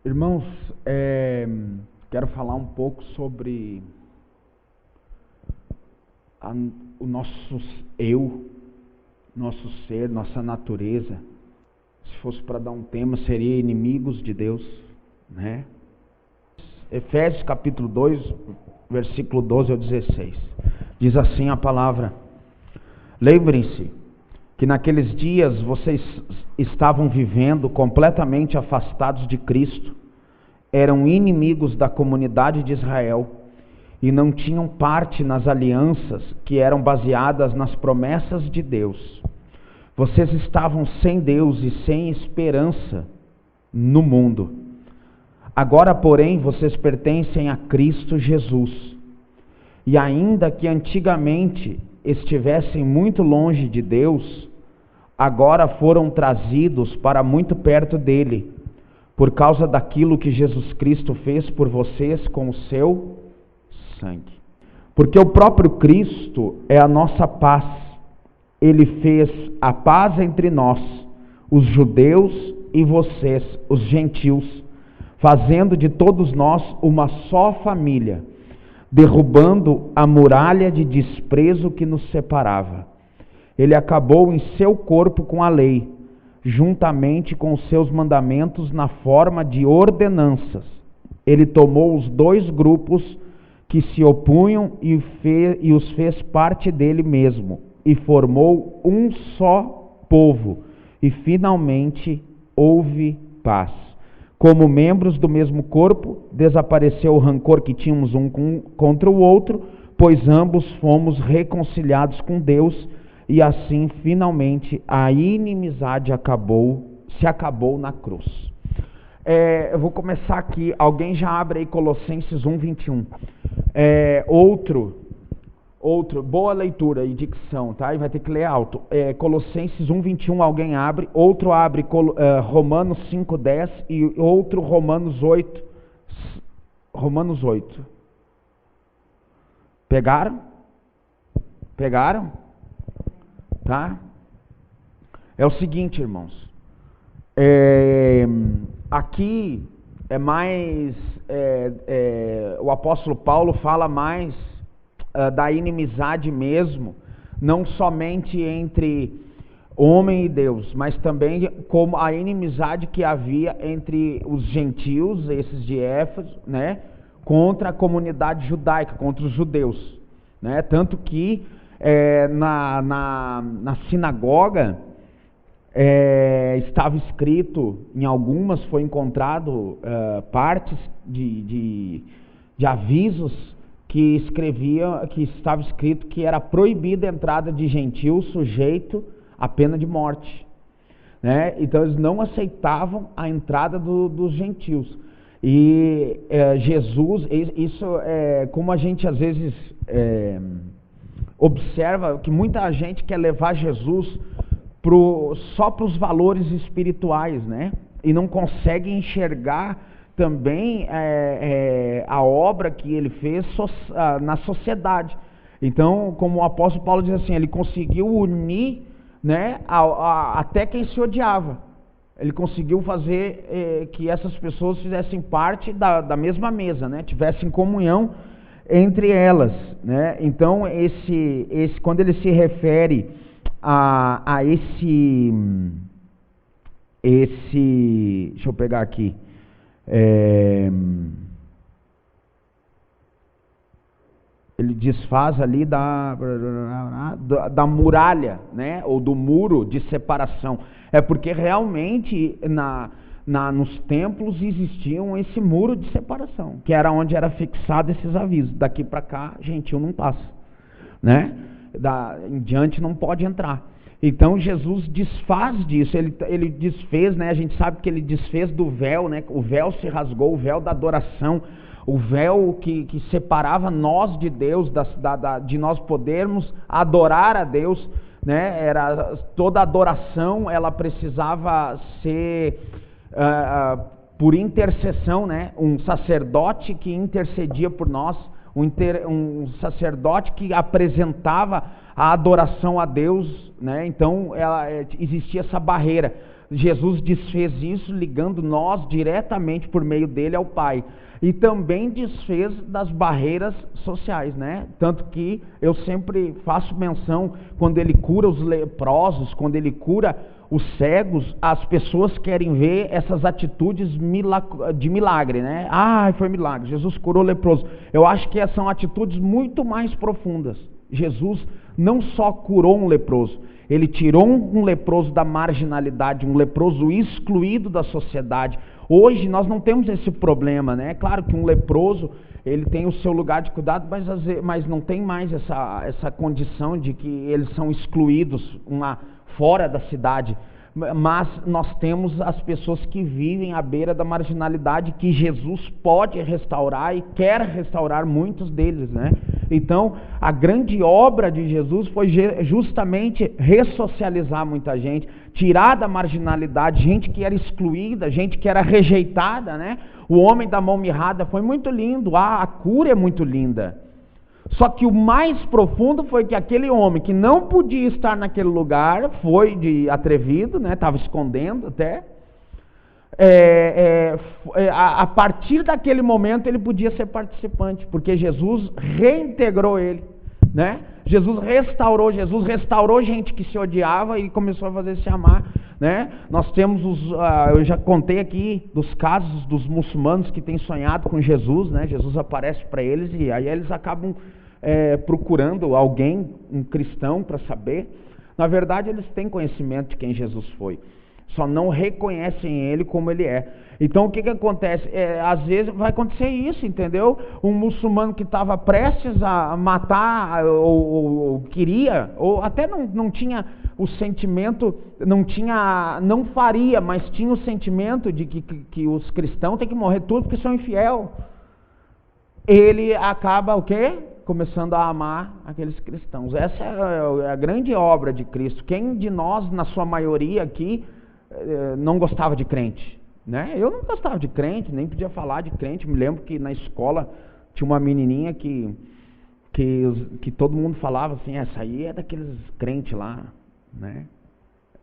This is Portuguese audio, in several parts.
Irmãos, quero falar um pouco sobre o nosso eu, nosso ser, nossa natureza. Se fosse para dar um tema, seria inimigos de Deus, né? Efésios capítulo 2, versículo 12 ao 16. Diz assim a palavra: lembrem-se que naqueles dias vocês estavam vivendo completamente afastados de Cristo, eram inimigos da comunidade de Israel e não tinham parte nas alianças que eram baseadas nas promessas de Deus. Vocês estavam sem Deus e sem esperança no mundo. Agora, porém, vocês pertencem a Cristo Jesus. E ainda que antigamente estivessem muito longe de Deus, agora foram trazidos para muito perto dele, por causa daquilo que Jesus Cristo fez por vocês com o seu sangue. Porque o próprio Cristo é a nossa paz. Ele fez a paz entre nós, os judeus, e vocês, os gentios, fazendo de todos nós uma só família, derrubando a muralha de desprezo que nos separava. Ele acabou em seu corpo com a lei, juntamente com os seus mandamentos na forma de ordenanças. Ele tomou os dois grupos que se opunham e os fez parte dele mesmo, e formou um só povo, e finalmente houve paz. Como membros do mesmo corpo, desapareceu o rancor que tínhamos um contra o outro, pois ambos fomos reconciliados com Deus, e assim finalmente a inimizade se acabou na cruz. Eu vou começar aqui. Alguém já abre aí Colossenses 1:21. Outro, boa leitura e dicção, tá? E vai ter que ler alto. Colossenses 1:21, alguém abre. Outro abre Romanos 5:10 e outro Romanos 8. Romanos 8. Pegaram? Pegaram? Tá? É o seguinte, irmãos. Aqui é mais... o apóstolo Paulo fala mais da inimizade mesmo, não somente entre homem e Deus, mas também como a inimizade que havia entre os gentios, esses de Éfeso, né, contra a comunidade judaica, contra os judeus, né? Tanto que na sinagoga estava escrito, em algumas foi encontrado partes de avisos que estava escrito que era proibida a entrada de gentio sujeito à pena de morte, né? Então eles não aceitavam a entrada dos gentios. E Jesus, isso como a gente às vezes observa que muita gente quer levar Jesus só para os valores espirituais, né? E não consegue enxergar também a obra que ele fez na sociedade. Então, como o apóstolo Paulo diz assim, ele conseguiu unir, né, até quem se odiava. Ele conseguiu fazer que essas pessoas fizessem parte da mesma mesa, né? Tivessem comunhão entre elas, né? Então, quando ele se refere a esse, deixa eu pegar aqui, ele desfaz ali da muralha, né, ou do muro de separação. É porque realmente nos templos existiam esse muro de separação, que era onde era fixado esses avisos: daqui para cá gentil não passa, né? Em diante não pode entrar. Então Jesus desfaz disso, ele desfez, né? A gente sabe que ele desfez do véu, né? O véu se rasgou, o véu da adoração, o véu que separava nós de Deus, de nós podermos adorar a Deus, né? Toda adoração, ela precisava ser por intercessão, né? Um sacerdote que intercedia por nós, um sacerdote que apresentava a adoração a Deus, né? Então existia essa barreira. Jesus desfez isso ligando nós diretamente por meio dele ao Pai. E também desfez das barreiras sociais, né? Tanto que eu sempre faço menção, quando ele cura os leprosos, quando ele cura os cegos, as pessoas querem ver essas atitudes de milagre, né? Ah, foi milagre, Jesus curou o leproso. Eu acho que são atitudes muito mais profundas. Jesus não só curou um leproso, ele tirou um leproso da marginalidade, um leproso excluído da sociedade. Hoje nós não temos esse problema, né? É claro que um leproso, ele tem o seu lugar de cuidado, mas não tem mais essa condição de que eles são excluídos fora da cidade. Mas nós temos as pessoas que vivem à beira da marginalidade, que Jesus pode restaurar e quer restaurar muitos deles, né? Então, a grande obra de Jesus foi justamente ressocializar muita gente, tirar da marginalidade gente que era excluída, gente que era rejeitada, né? O homem da mão mirrada foi muito lindo, a cura é muito linda. Só que o mais profundo foi que aquele homem que não podia estar naquele lugar, foi de atrevido, né? Estava escondendo até. A partir daquele momento ele podia ser participante, porque Jesus reintegrou ele, né? Jesus restaurou gente que se odiava e começou a fazer se amar, né? Nós temos eu já contei aqui dos casos dos muçulmanos que têm sonhado com Jesus, né? Jesus aparece para eles e aí eles acabam procurando alguém, um cristão, para saber. Na verdade, eles têm conhecimento de quem Jesus foi, só não reconhecem ele como ele é. Então o que acontece? Às vezes vai acontecer isso, entendeu? Um muçulmano que estava prestes a matar, ou queria, ou até não tinha o sentimento, não faria, mas tinha o sentimento de que os cristãos têm que morrer tudo porque são infiel. Ele acaba o quê? Começando a amar aqueles cristãos. Essa é a grande obra de Cristo. Quem de nós, na sua maioria aqui, não gostava de crente, né? Eu não gostava de crente, nem podia falar de crente. Me lembro que na escola tinha uma menininha que todo mundo falava assim, essa aí é daqueles crentes lá, né?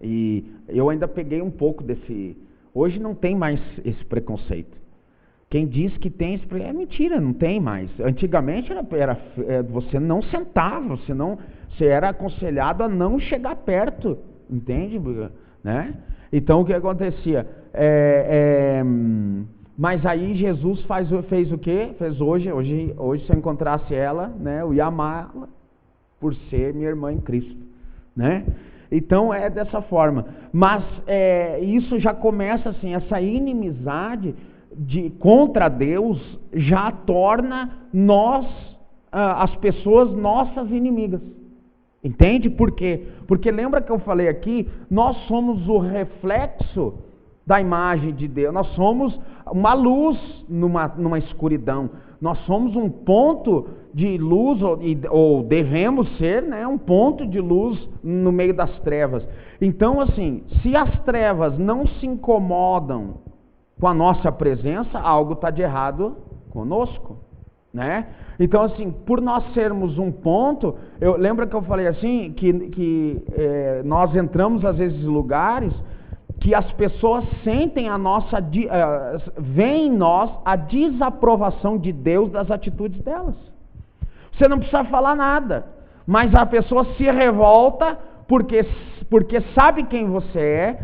E eu ainda peguei um pouco desse. Hoje não tem mais esse preconceito. Quem diz que tem é mentira, não tem mais. Antigamente você não sentava, você era aconselhado a não chegar perto, entende? Né? Então o que acontecia? Mas aí Jesus fez o quê? Fez hoje se eu encontrasse ela, né, eu ia amá-la por ser minha irmã em Cristo, né? Então é dessa forma. Mas isso já começa assim, essa inimizade contra Deus já torna as pessoas nossas inimigas. Entende? Por quê? Porque lembra que eu falei aqui, nós somos o reflexo da imagem de Deus, nós somos uma luz numa escuridão, nós somos um ponto de luz, ou devemos ser, né, um ponto de luz no meio das trevas. Então assim, se as trevas não se incomodam com a nossa presença, algo está de errado conosco, né? Então assim, por nós sermos um ponto, lembra que eu falei assim, que nós entramos às vezes em lugares que as pessoas sentem veem em nós a desaprovação de Deus das atitudes delas. Você não precisa falar nada, mas a pessoa se revolta porque sabe quem você é,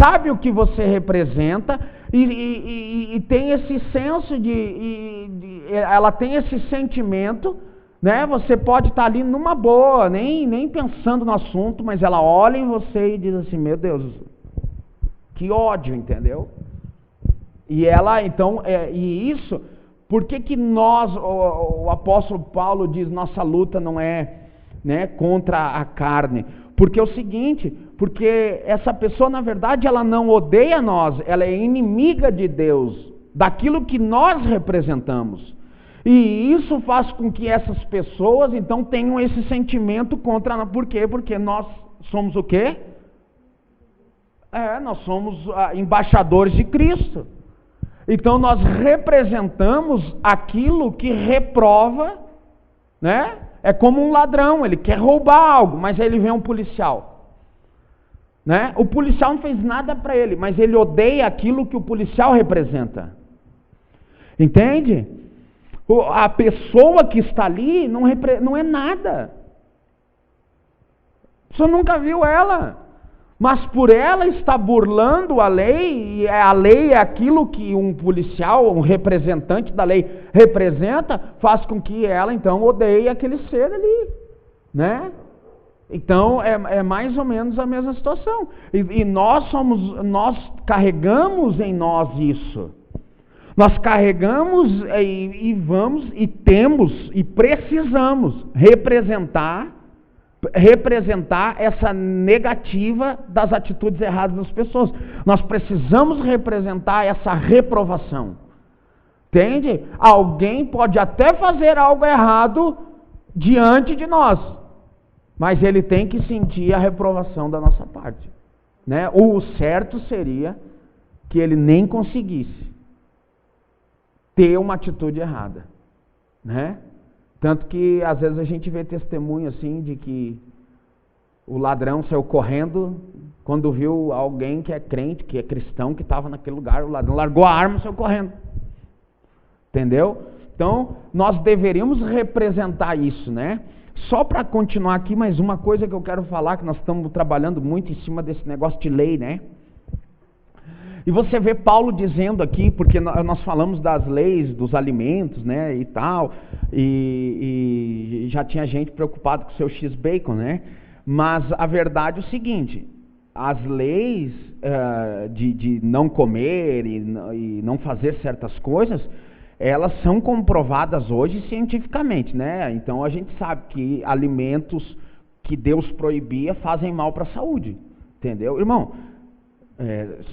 sabe o que você representa, e tem esse senso ela tem esse sentimento, né? Você pode estar ali numa boa, nem pensando no assunto, mas ela olha em você e diz assim, meu Deus, que ódio, entendeu? E ela, então, e isso, por que nós, o apóstolo Paulo diz, nossa luta não é, né, contra a carne? Porque é o seguinte, porque essa pessoa, na verdade, ela não odeia nós, ela é inimiga de Deus, daquilo que nós representamos. E isso faz com que essas pessoas, então, tenham esse sentimento contra nós. Por quê? Porque nós somos o quê? Nós somos embaixadores de Cristo. Então, nós representamos aquilo que reprova, né? É como um ladrão, ele quer roubar algo, mas aí ele vê um policial. né? O policial não fez nada para ele, mas ele odeia aquilo que o policial representa. Entende? A pessoa que está ali não é nada. Você nunca viu ela. Mas por ela estar burlando a lei, e a lei é aquilo que um policial, um representante da lei representa, faz com que ela então odeie aquele ser ali, né? Então é mais ou menos a mesma situação. E nós carregamos em nós isso. Nós carregamos e vamos e temos e precisamos representar essa negativa das atitudes erradas das pessoas. Nós precisamos representar essa reprovação. Entende? Alguém pode até fazer algo errado diante de nós, mas ele tem que sentir a reprovação da nossa parte, né? O certo seria que ele nem conseguisse ter uma atitude errada, né? Tanto que às vezes a gente vê testemunho assim de que o ladrão saiu correndo quando viu alguém que é crente, que é cristão, que estava naquele lugar. O ladrão largou a arma e saiu correndo. Entendeu? Então, nós deveríamos representar isso, né? Só para continuar aqui, mais uma coisa que eu quero falar, que nós estamos trabalhando muito em cima desse negócio de lei, né? E você vê Paulo dizendo aqui, porque nós falamos das leis, dos alimentos, né, e tal, e já tinha gente preocupada com o seu X-Bacon, né? Mas a verdade é o seguinte, as leis de não comer e não fazer certas coisas, elas são comprovadas hoje cientificamente, né? Então a gente sabe que alimentos que Deus proibia fazem mal para a saúde, entendeu? Irmão,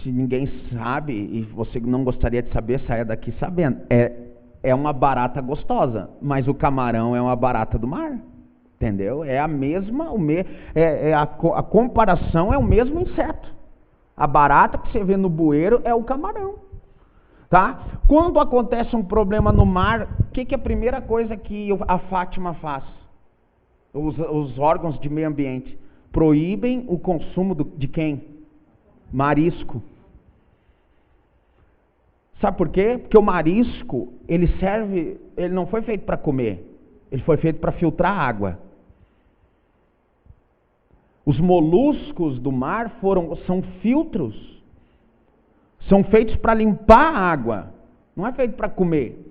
se ninguém sabe e você não gostaria de saber, saia daqui sabendo. É uma barata gostosa, mas o camarão é uma barata do mar, entendeu? É a mesma, a comparação é o mesmo inseto. A barata que você vê no bueiro é o camarão, tá? Quando acontece um problema no mar, o que é a primeira coisa que a Fátima faz? Os órgãos de meio ambiente proíbem o consumo de quem? Marisco. Sabe por quê? Porque o marisco, ele não foi feito para comer, ele foi feito para filtrar água. Os moluscos do mar são filtros, são feitos para limpar a água, não é feito para comer.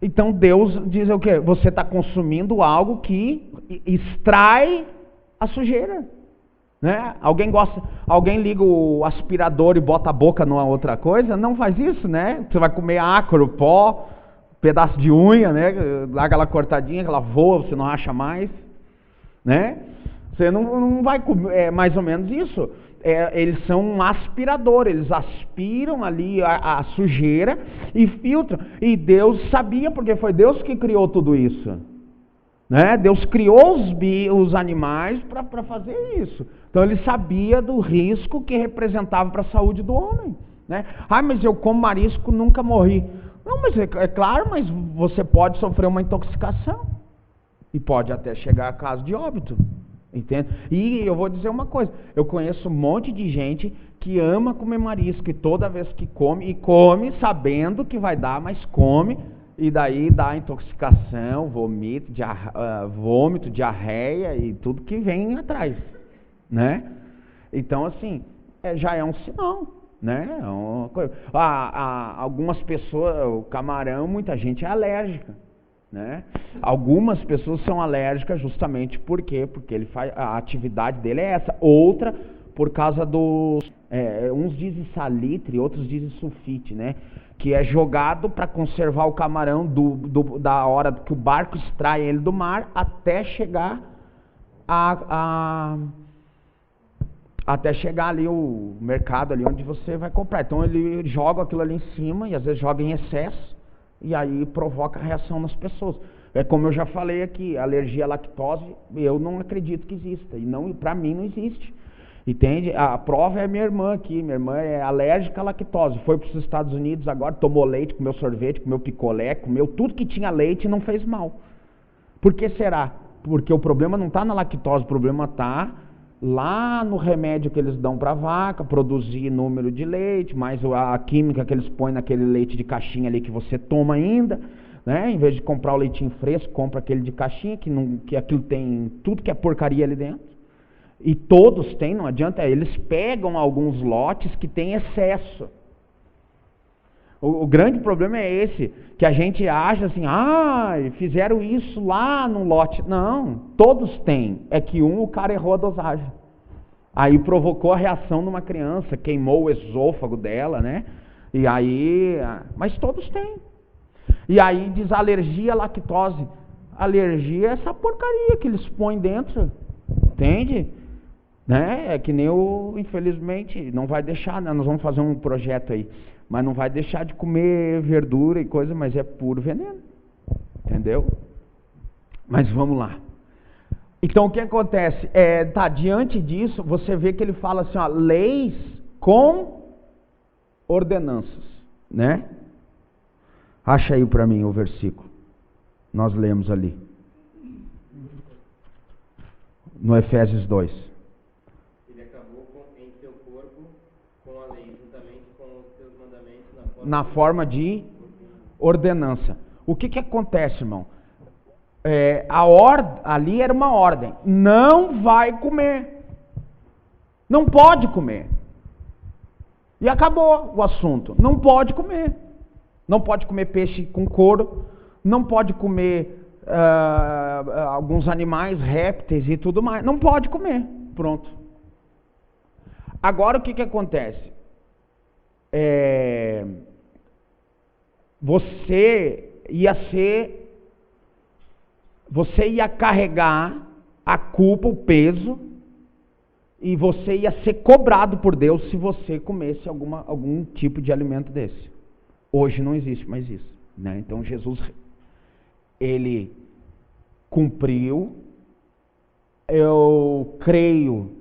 Então Deus diz o quê? Você está consumindo algo que extrai a sujeira. Né? Alguém liga o aspirador e bota a boca numa outra coisa? Não faz isso, né? Você vai comer ácaro, pó, pedaço de unha, né? Dá aquela cortadinha, aquela voa, você não acha mais, né? Você não vai comer, é mais ou menos isso. Eles são um aspirador, eles aspiram ali a sujeira e filtram. E Deus sabia, porque foi Deus que criou tudo isso. Né? Deus criou os animais para fazer isso. Então ele sabia do risco que representava para a saúde do homem, né? Mas eu como marisco, nunca morri. Não, mas é claro, mas você pode sofrer uma intoxicação e pode até chegar a caso de óbito, entende? E eu vou dizer uma coisa, eu conheço um monte de gente que ama comer marisco e toda vez que come sabendo que vai dar, mas come. E daí dá intoxicação, vômito, diarreia e tudo que vem atrás, né? Então, assim, já é um sinal, né? Algumas pessoas, o camarão, muita gente é alérgica, né? Algumas pessoas são alérgicas justamente por quê? Porque a atividade dele é essa. Outra, por causa uns dizem salitre, outros dizem sulfite, né? Que é jogado para conservar o camarão da hora que o barco extrai ele do mar até chegar até chegar ali o mercado ali onde você vai comprar. Então ele joga aquilo ali em cima e às vezes joga em excesso e aí provoca reação nas pessoas. É como eu já falei aqui, alergia à lactose, eu não acredito que exista e para mim não existe. Entende? A prova é minha irmã aqui. Minha irmã é alérgica à lactose. Foi para os Estados Unidos agora, tomou leite, comeu sorvete, comeu picolé, comeu tudo que tinha leite e não fez mal. Por que será? Porque o problema não está na lactose, o problema está lá no remédio que eles dão para a vaca, produzir número de leite, mais a química que eles põem naquele leite de caixinha ali que você toma ainda, né? Em vez de comprar o leitinho fresco, compra aquele de caixinha, que aquilo tem tudo que é porcaria ali dentro. E todos têm, não adianta, eles pegam alguns lotes que têm excesso. O grande problema é esse, que a gente acha assim, fizeram isso lá no lote. Não, todos têm. É que o cara errou a dosagem. Aí provocou a reação numa criança, queimou o esôfago dela, né? E aí, mas todos têm. E aí diz alergia à lactose. Alergia é essa porcaria que eles põem dentro, entende? Né? É que nem infelizmente, não vai deixar, né? Nós vamos fazer um projeto aí, mas não vai deixar de comer verdura e coisa, mas é puro veneno, entendeu? Mas vamos lá. Então o que acontece? Diante disso, você vê que ele fala assim, ó, leis com ordenanças, né? Acha aí para mim o versículo. Nós lemos ali. No Efésios 2. Ele acabou em seu corpo com a lei, juntamente com os seus mandamentos na forma de ordenança. O que acontece, irmão? Ali era uma ordem. Não vai comer. Não pode comer. E acabou o assunto. Não pode comer. Não pode comer peixe com couro. Não pode comer alguns animais, répteis e tudo mais. Não pode comer. Pronto. Agora o que acontece? Você ia carregar a culpa, o peso, e você ia ser cobrado por Deus se você comesse algum tipo de alimento desse. Hoje não existe mais isso, né? Então Jesus, ele cumpriu. Eu creio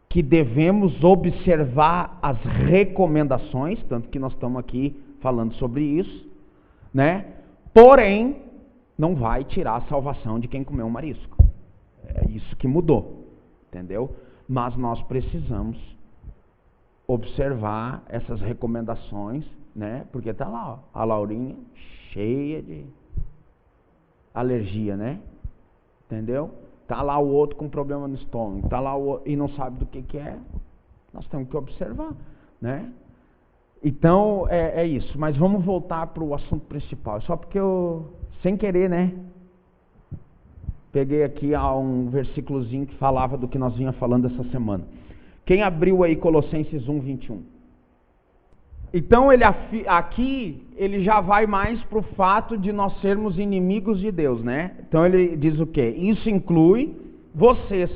que devemos observar as recomendações, tanto que nós estamos aqui falando sobre isso, né? Porém, não vai tirar a salvação de quem comeu um marisco. É isso que mudou, entendeu? Mas nós precisamos observar essas recomendações, né? Porque tá lá, ó, a Laurinha cheia de alergia, né? Entendeu? Tá lá o outro com problema no estômago, tá lá o outro, e não sabe do que é. Nós temos que observar, né? Então, é isso. Mas vamos voltar para o assunto principal. Só porque eu, sem querer, né? Peguei aqui um versículozinho que falava do que nós vinha falando essa semana. Quem abriu aí Colossenses 1, 21? Então, aqui, ele já vai mais para o fato de nós sermos inimigos de Deus, né? Então, ele diz o quê? Isso inclui vocês,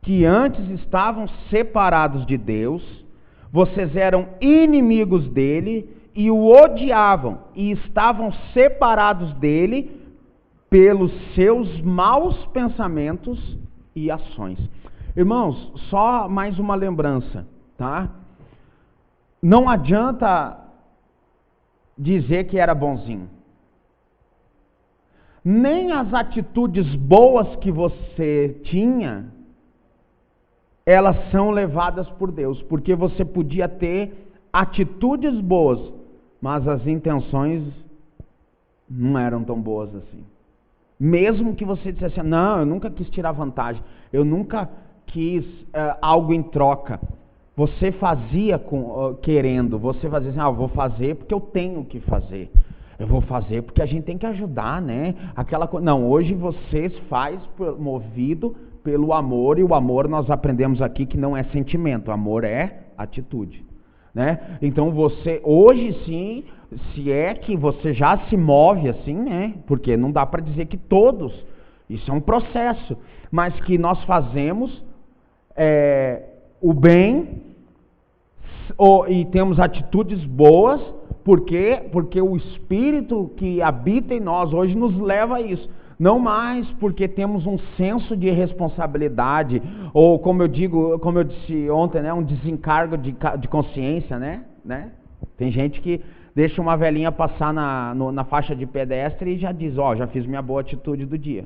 que antes estavam separados de Deus, vocês eram inimigos dele e o odiavam, e estavam separados dele pelos seus maus pensamentos e ações. Irmãos, só mais uma lembrança, tá? Não adianta dizer que era bonzinho. Nem as atitudes boas que você tinha, elas são levadas por Deus, porque você podia ter atitudes boas, mas as intenções não eram tão boas assim. Mesmo que você dissesse, não, eu nunca quis tirar vantagem, eu nunca quis algo em troca. Você fazia querendo, você fazia assim, eu vou fazer porque eu tenho que fazer. Eu vou fazer porque a gente tem que ajudar, né? Não, hoje você faz movido pelo amor, e o amor nós aprendemos aqui que não é sentimento, o amor é atitude, né? Então você, hoje sim, se é que você já se move assim, né? Porque não dá para dizer que todos, isso é um processo, mas que nós fazemos o bem e temos atitudes boas, porque o Espírito que habita em nós hoje nos leva a isso. Não mais porque temos um senso de responsabilidade, ou como eu disse ontem, né, um desencargo de consciência, né? Tem gente que deixa uma velhinha passar na faixa de pedestre e já diz, já fiz minha boa atitude do dia,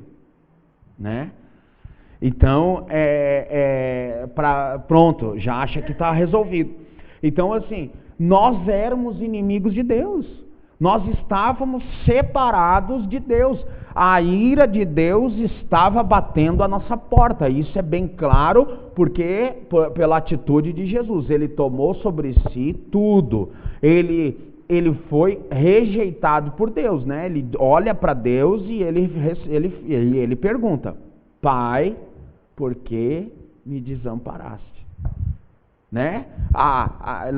né? Então, pronto, já acha que está resolvido. Então, assim, nós éramos inimigos de Deus. Nós estávamos separados de Deus. A ira de Deus estava batendo a nossa porta. Isso é bem claro, porque pela atitude de Jesus. Ele tomou sobre si tudo. Ele foi rejeitado por Deus, né? Ele olha para Deus e ele pergunta: Pai, por que me desamparaste? Né?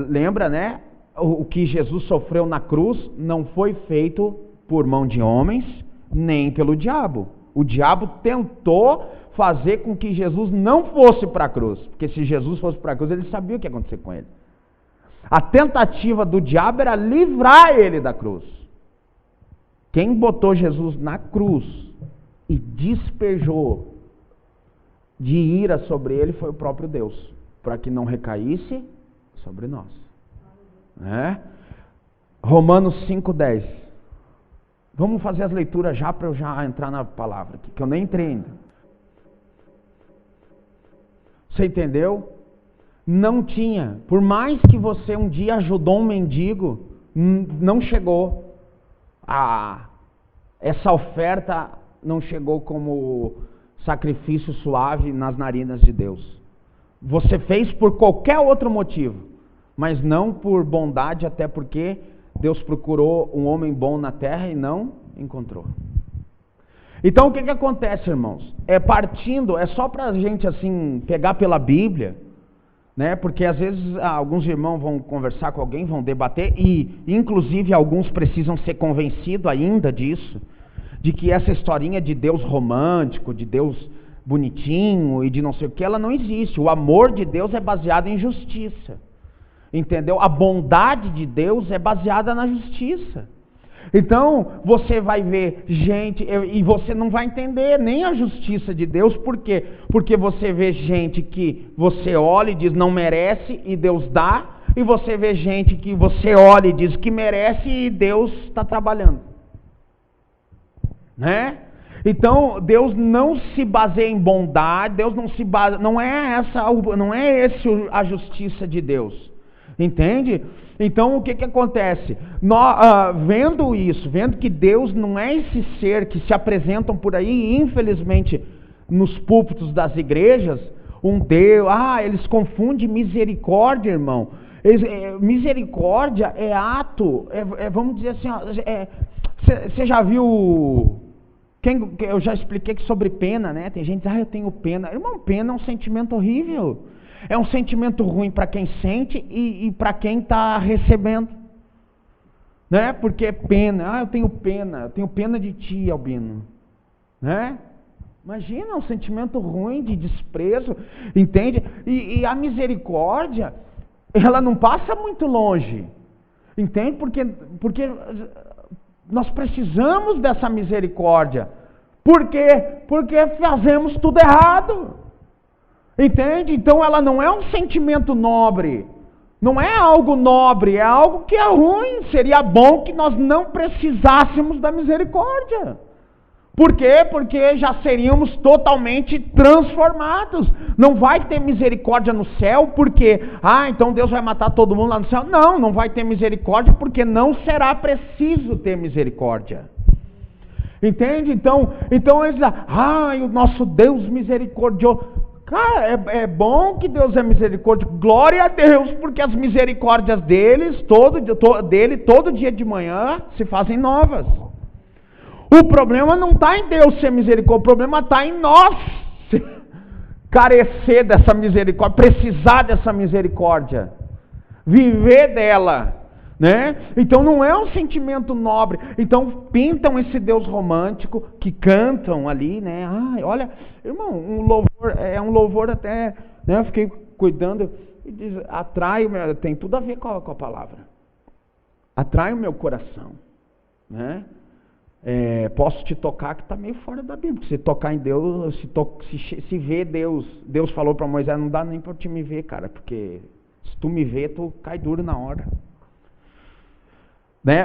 Lembra, né? O que Jesus sofreu na cruz não foi feito por mão de homens, nem pelo diabo. O diabo tentou fazer com que Jesus não fosse para a cruz, porque se Jesus fosse para a cruz, ele sabia o que ia acontecer com ele. A tentativa do diabo era livrar ele da cruz. Quem botou Jesus na cruz e despejou de ira sobre ele foi o próprio Deus, para que não recaísse sobre nós. Romanos 5:10. Vamos fazer as leituras já para eu já entrar na palavra aqui, que eu nem entrei ainda. Você entendeu? Não tinha. Por mais que você um dia ajudou um mendigo, não chegou. Essa oferta não chegou como sacrifício suave nas narinas de Deus. Você fez por qualquer outro motivo, mas não por bondade, até porque Deus procurou um homem bom na terra e não encontrou. Então o que acontece, irmãos? É só para a gente assim pegar pela Bíblia, né? Porque às vezes alguns irmãos vão conversar com alguém, vão debater, e inclusive alguns precisam ser convencidos ainda disso, de que essa historinha de Deus romântico, de Deus bonitinho e de não sei o que, ela não existe. O amor de Deus é baseado em justiça. Entendeu? A bondade de Deus é baseada na justiça. Então, você vai ver gente, e você não vai entender nem a justiça de Deus, por quê? Porque você vê gente que você olha e diz não merece e Deus dá, e você vê gente que você olha e diz que merece e Deus está trabalhando. Né? Então, Deus não se baseia em bondade, Deus não é essa a justiça de Deus. Entende? Então o que acontece? Vendo isso, vendo que Deus não é esse ser que se apresentam por aí, infelizmente, nos púlpitos das igrejas, um Deus, eles confundem misericórdia, irmão. Misericórdia é ato, vamos dizer assim, você já viu, eu já expliquei que sobre pena, né? Tem gente que diz, eu tenho pena. Irmão, pena é um sentimento horrível. É um sentimento ruim para quem sente e para quem está recebendo. Né? Porque pena, eu tenho pena de ti, Albino. Né? Imagina, é um sentimento ruim de desprezo, entende? E a misericórdia, ela não passa muito longe, entende? Porque nós precisamos dessa misericórdia. Por quê? Porque fazemos tudo errado. Entende? Então ela não é um sentimento nobre, não é algo nobre, é algo que é ruim. Seria bom que nós não precisássemos da misericórdia. Por quê? Porque já seríamos totalmente transformados. Não vai ter misericórdia no céu porque, então Deus vai matar todo mundo lá no céu. Não vai ter misericórdia porque não será preciso ter misericórdia. Entende? Então eles dizem, o nosso Deus misericordioso. Cara, é bom que Deus é misericórdia, glória a Deus, porque as misericórdias dele todo dia de manhã se fazem novas. O problema não está em Deus ser misericórdia, o problema está em nós carecer dessa misericórdia, precisar dessa misericórdia, viver dela. Né? Então não é um sentimento nobre. Então pintam esse Deus romântico, que cantam ali, né? Olha, irmão, um louvor até, né? Eu fiquei cuidando e diz, tem tudo a ver com a palavra. Atrai o meu coração, né? Posso te tocar, que está meio fora da Bíblia. Se tocar em Deus, se ver Deus falou para Moisés, não dá nem para te me ver, cara, porque se tu me ver, tu cai duro na hora. Né?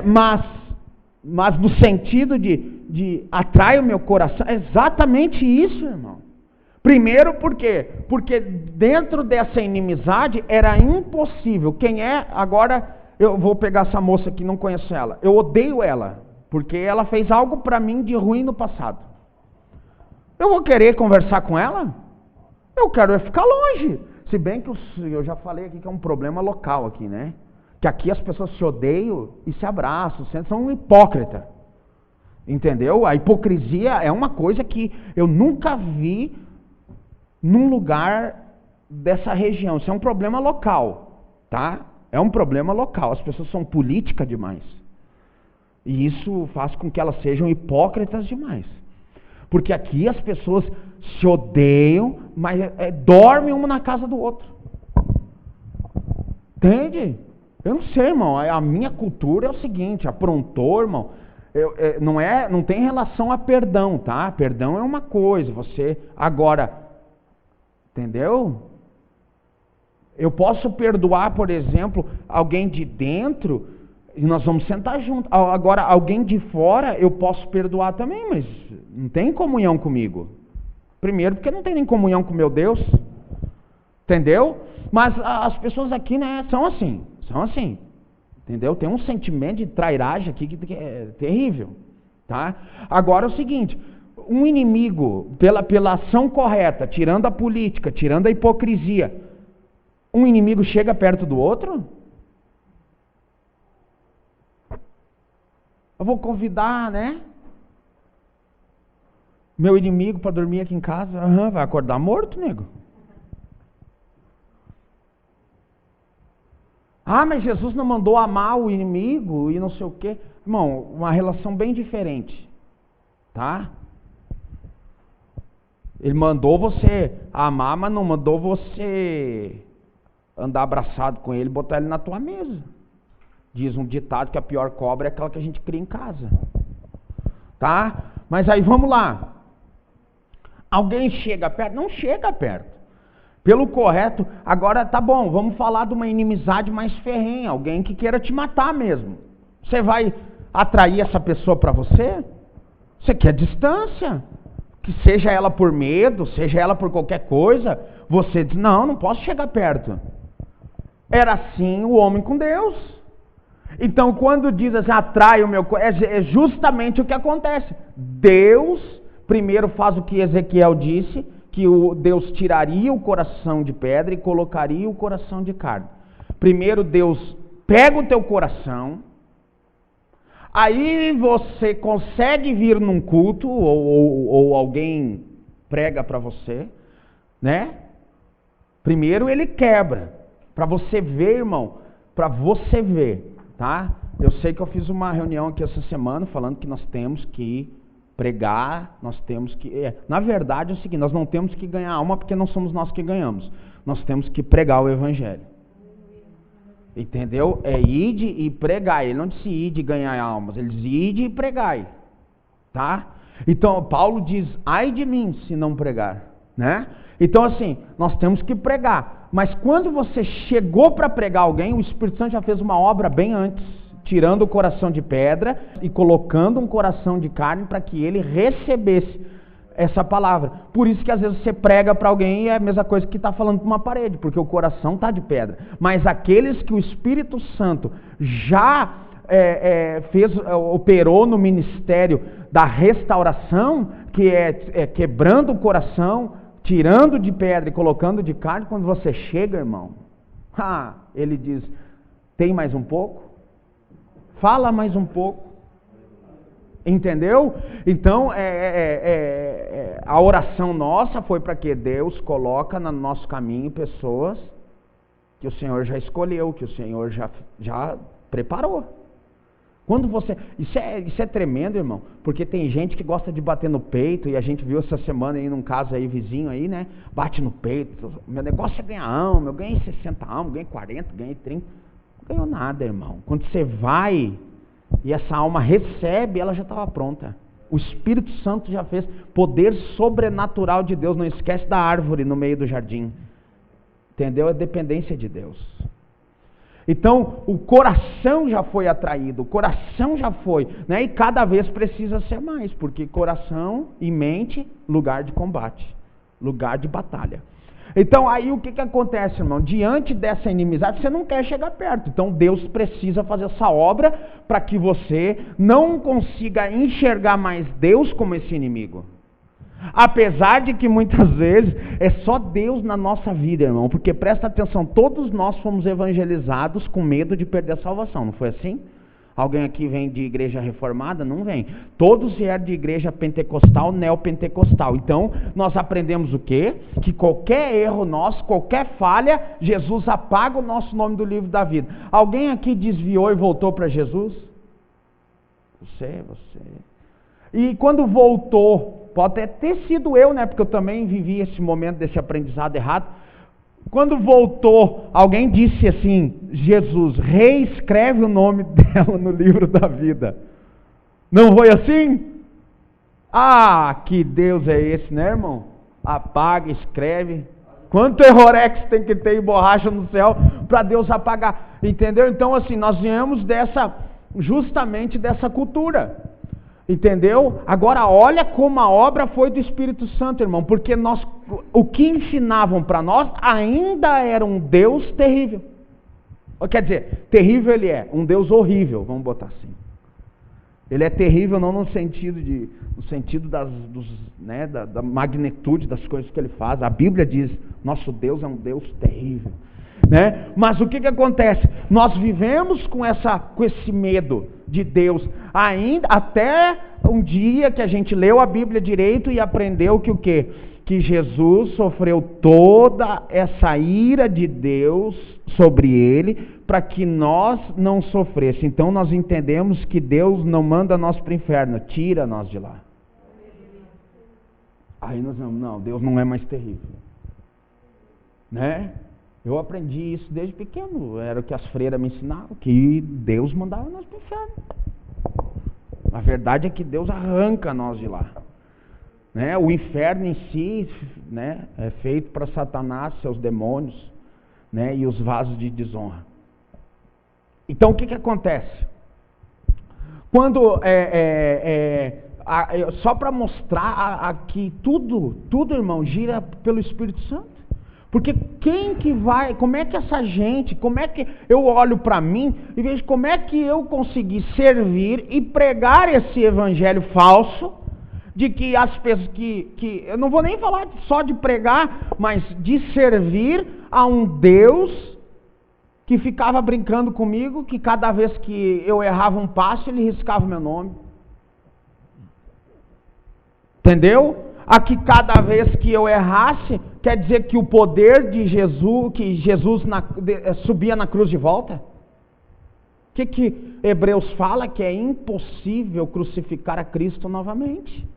Mas no sentido de atrai o meu coração, é exatamente isso, irmão. Primeiro por quê? Porque dentro dessa inimizade era impossível. Quem é? Agora eu vou pegar essa moça que não conheço ela. Eu odeio ela, porque ela fez algo para mim de ruim no passado. Eu vou querer conversar com ela? Eu quero ficar longe. Se bem que eu já falei aqui que é um problema local aqui, né? Que aqui as pessoas se odeiam e se abraçam, são um hipócrita. Entendeu? A hipocrisia é uma coisa que eu nunca vi num lugar dessa região. Isso é um problema local, tá? É um problema local. As pessoas são políticas demais. E isso faz com que elas sejam hipócritas demais. Porque aqui as pessoas se odeiam, mas dormem um na casa do outro. Entende? Eu não sei, irmão. A minha cultura é o seguinte: aprontou, irmão. Não tem relação a perdão, tá? Perdão é uma coisa. Você agora, entendeu? Eu posso perdoar, por exemplo, alguém de dentro e nós vamos sentar junto. Agora, alguém de fora eu posso perdoar também, mas não tem comunhão comigo. Primeiro, porque não tem nem comunhão com meu Deus. Entendeu? Mas as pessoas aqui, né, são assim. Entendeu? Tem um sentimento de trairagem aqui que é terrível. Tá? Agora é o seguinte: um inimigo, pela ação correta, tirando a política, tirando a hipocrisia, um inimigo chega perto do outro? Eu vou convidar, né? Meu inimigo para dormir aqui em casa. Vai acordar morto, nego. Mas Jesus não mandou amar o inimigo e não sei o quê. Irmão, uma relação bem diferente. Tá? Ele mandou você amar, mas não mandou você andar abraçado com ele e botar ele na tua mesa. Diz um ditado que a pior cobra é aquela que a gente cria em casa. Tá? Mas aí vamos lá. Alguém chega perto? Não chega perto. Pelo correto, agora tá bom, vamos falar de uma inimizade mais ferrenha, alguém que queira te matar mesmo. Você vai atrair essa pessoa para você? Você quer distância? Que seja ela por medo, seja ela por qualquer coisa, você diz: não posso chegar perto. Era assim o homem com Deus. Então quando diz assim, atrai o meu coração, é justamente o que acontece. Deus primeiro faz o que Ezequiel disse, que Deus tiraria o coração de pedra e colocaria o coração de carne. Primeiro Deus pega o teu coração, aí você consegue vir num culto, ou alguém prega para você, né? Primeiro ele quebra, para você ver, irmão, para você ver, tá? Eu sei que eu fiz uma reunião aqui essa semana falando que nós temos que pregar, nós temos que... na verdade é o seguinte, nós não temos que ganhar alma porque não somos nós que ganhamos. Nós temos que pregar o evangelho. Entendeu? É ide e pregai. Ele não disse ide e ganhar almas, ele diz ide e pregai. Tá? Então Paulo diz: ai de mim se não pregar. Né? Então assim, nós temos que pregar. Mas quando você chegou para pregar alguém, o Espírito Santo já fez uma obra bem antes, tirando o coração de pedra e colocando um coração de carne para que ele recebesse essa palavra. Por isso que às vezes você prega para alguém e é a mesma coisa que está falando para uma parede, porque o coração está de pedra. Mas aqueles que o Espírito Santo já operou no ministério da restauração, que é quebrando o coração, tirando de pedra e colocando de carne, quando você chega, irmão, ele diz: tem mais um pouco? Fala mais um pouco. Entendeu? Então, a oração nossa foi para que Deus coloca no nosso caminho pessoas que o Senhor já escolheu, que o Senhor já preparou. Quando você... Isso é tremendo, irmão, porque tem gente que gosta de bater no peito, e a gente viu essa semana aí num caso aí, vizinho aí, né? Bate no peito, meu negócio é ganhar alma, eu ganhei 60 almas, ganhei 40, ganhei 30. Não ganhou nada, irmão. Quando você vai e essa alma recebe, ela já estava pronta. O Espírito Santo já fez. Poder sobrenatural de Deus. Não esquece da árvore no meio do jardim. Entendeu? É dependência de Deus. Então, o coração já foi atraído. O coração já foi. Né? E cada vez precisa ser mais. Porque coração e mente, lugar de combate. lugar de batalha. Então aí o que acontece, irmão? Diante dessa inimizade, você não quer chegar perto. Então Deus precisa fazer essa obra para que você não consiga enxergar mais Deus como esse inimigo. Apesar de que muitas vezes é só Deus na nossa vida, irmão. Porque presta atenção, todos nós fomos evangelizados com medo de perder a salvação, não foi assim? Alguém aqui vem de igreja reformada? Não vem. Todos vieram de igreja pentecostal, neopentecostal. Então, nós aprendemos o quê? Que qualquer erro nosso, qualquer falha, Jesus apaga o nosso nome do livro da vida. Alguém aqui desviou e voltou para Jesus? Você. E quando voltou, pode até ter sido eu, né? Porque eu também vivi esse momento desse aprendizado errado. Quando voltou, alguém disse assim: Jesus, reescreve o nome dela no livro da vida. Não foi assim? Ah, que Deus é esse, né, irmão? Apaga, escreve. Quanto errorex tem que ter e borracha no céu para Deus apagar? Entendeu? Então, assim, nós viemos justamente dessa cultura. Entendeu? Agora olha como a obra foi do Espírito Santo, irmão, porque o que ensinavam para nós ainda era um Deus terrível. Quer dizer, terrível ele é, um Deus horrível, vamos botar assim. Ele é terrível não no sentido da magnitude das coisas que ele faz. A Bíblia diz, nosso Deus é um Deus terrível. Né? Mas o que acontece? Nós vivemos com esse medo de Deus ainda, até um dia que a gente leu a Bíblia direito e aprendeu que o quê? Que Jesus sofreu toda essa ira de Deus sobre ele, para que nós não sofrêssemos. Então nós entendemos que Deus não manda nós para o inferno, tira nós de lá. Aí nós não, Deus não é mais terrível. Né? Eu aprendi isso desde pequeno, era o que as freiras me ensinavam, que Deus mandava nós para o inferno. A verdade é que Deus arranca nós de lá. Né? O inferno em si, né, é feito para Satanás, seus demônios, né, e os vasos de desonra. Então o que acontece? Quando, só para mostrar que tudo, irmão, gira pelo Espírito Santo. Porque quem que vai, como é que essa gente, como é que eu olho para mim e vejo como é que eu consegui servir e pregar esse evangelho falso, de que as pessoas, que eu não vou nem falar só de pregar, mas de servir a um Deus que ficava brincando comigo, que cada vez que eu errava um passo, ele riscava o meu nome. Entendeu? Aqui cada vez que eu errasse, quer dizer que o poder de Jesus, que Jesus subia na cruz de volta? O que Hebreus fala? Que é impossível crucificar a Cristo novamente.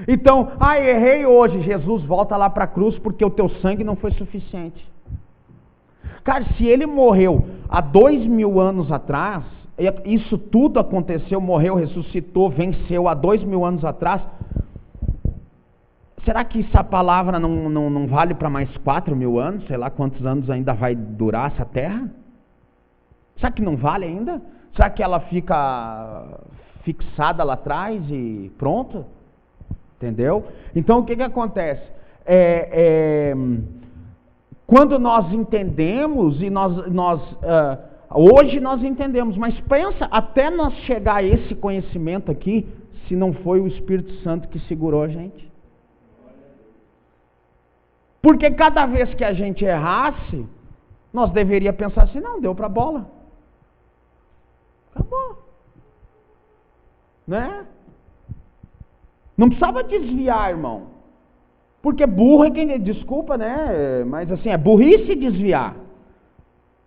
Então, errei hoje, Jesus volta lá para a cruz porque o teu sangue não foi suficiente. Cara, se ele morreu há 2000 anos atrás, isso tudo aconteceu, morreu, ressuscitou, venceu há 2000 anos atrás, será que essa palavra não vale para mais 4000 anos? Sei lá quantos anos ainda vai durar essa terra? Será que não vale ainda? Será que ela fica fixada lá atrás e pronto? Entendeu? Então o que acontece? Quando nós entendemos, e hoje nós entendemos, mas pensa, até nós chegar a esse conhecimento aqui, se não foi o Espírito Santo que segurou a gente. Porque cada vez que a gente errasse, nós deveríamos pensar assim, não, deu para a bola. Acabou. Né? Não precisava desviar, irmão. Porque burro é quem, desculpa, né? Mas assim, é burrice desviar.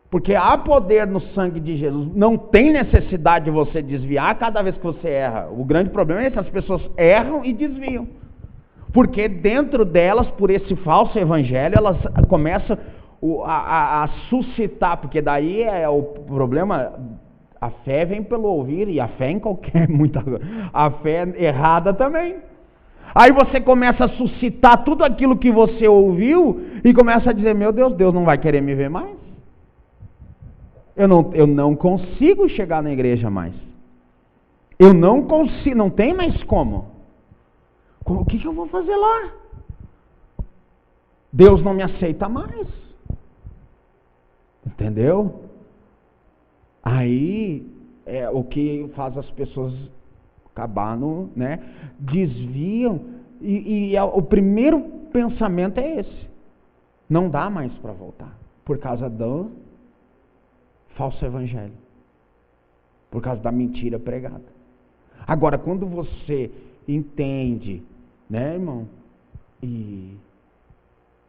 Porque há poder no sangue de Jesus. Não tem necessidade de você desviar cada vez que você erra. O grande problema é que as pessoas erram e desviam. Porque dentro delas, por esse falso evangelho, elas começam a suscitar, porque daí é o problema, a fé vem pelo ouvir, e a fé em a fé errada também. Aí você começa a suscitar tudo aquilo que você ouviu, e começa a dizer, meu Deus, Deus não vai querer me ver mais. Eu não consigo chegar na igreja mais. Eu não consigo, não tem mais como. O que eu vou fazer lá? Deus não me aceita mais. Entendeu? Aí é o que faz as pessoas acabar no, né? Desviam e o primeiro pensamento é esse. Não dá mais para voltar por causa do falso evangelho, por causa da mentira pregada. Agora, quando você entende, né, irmão, e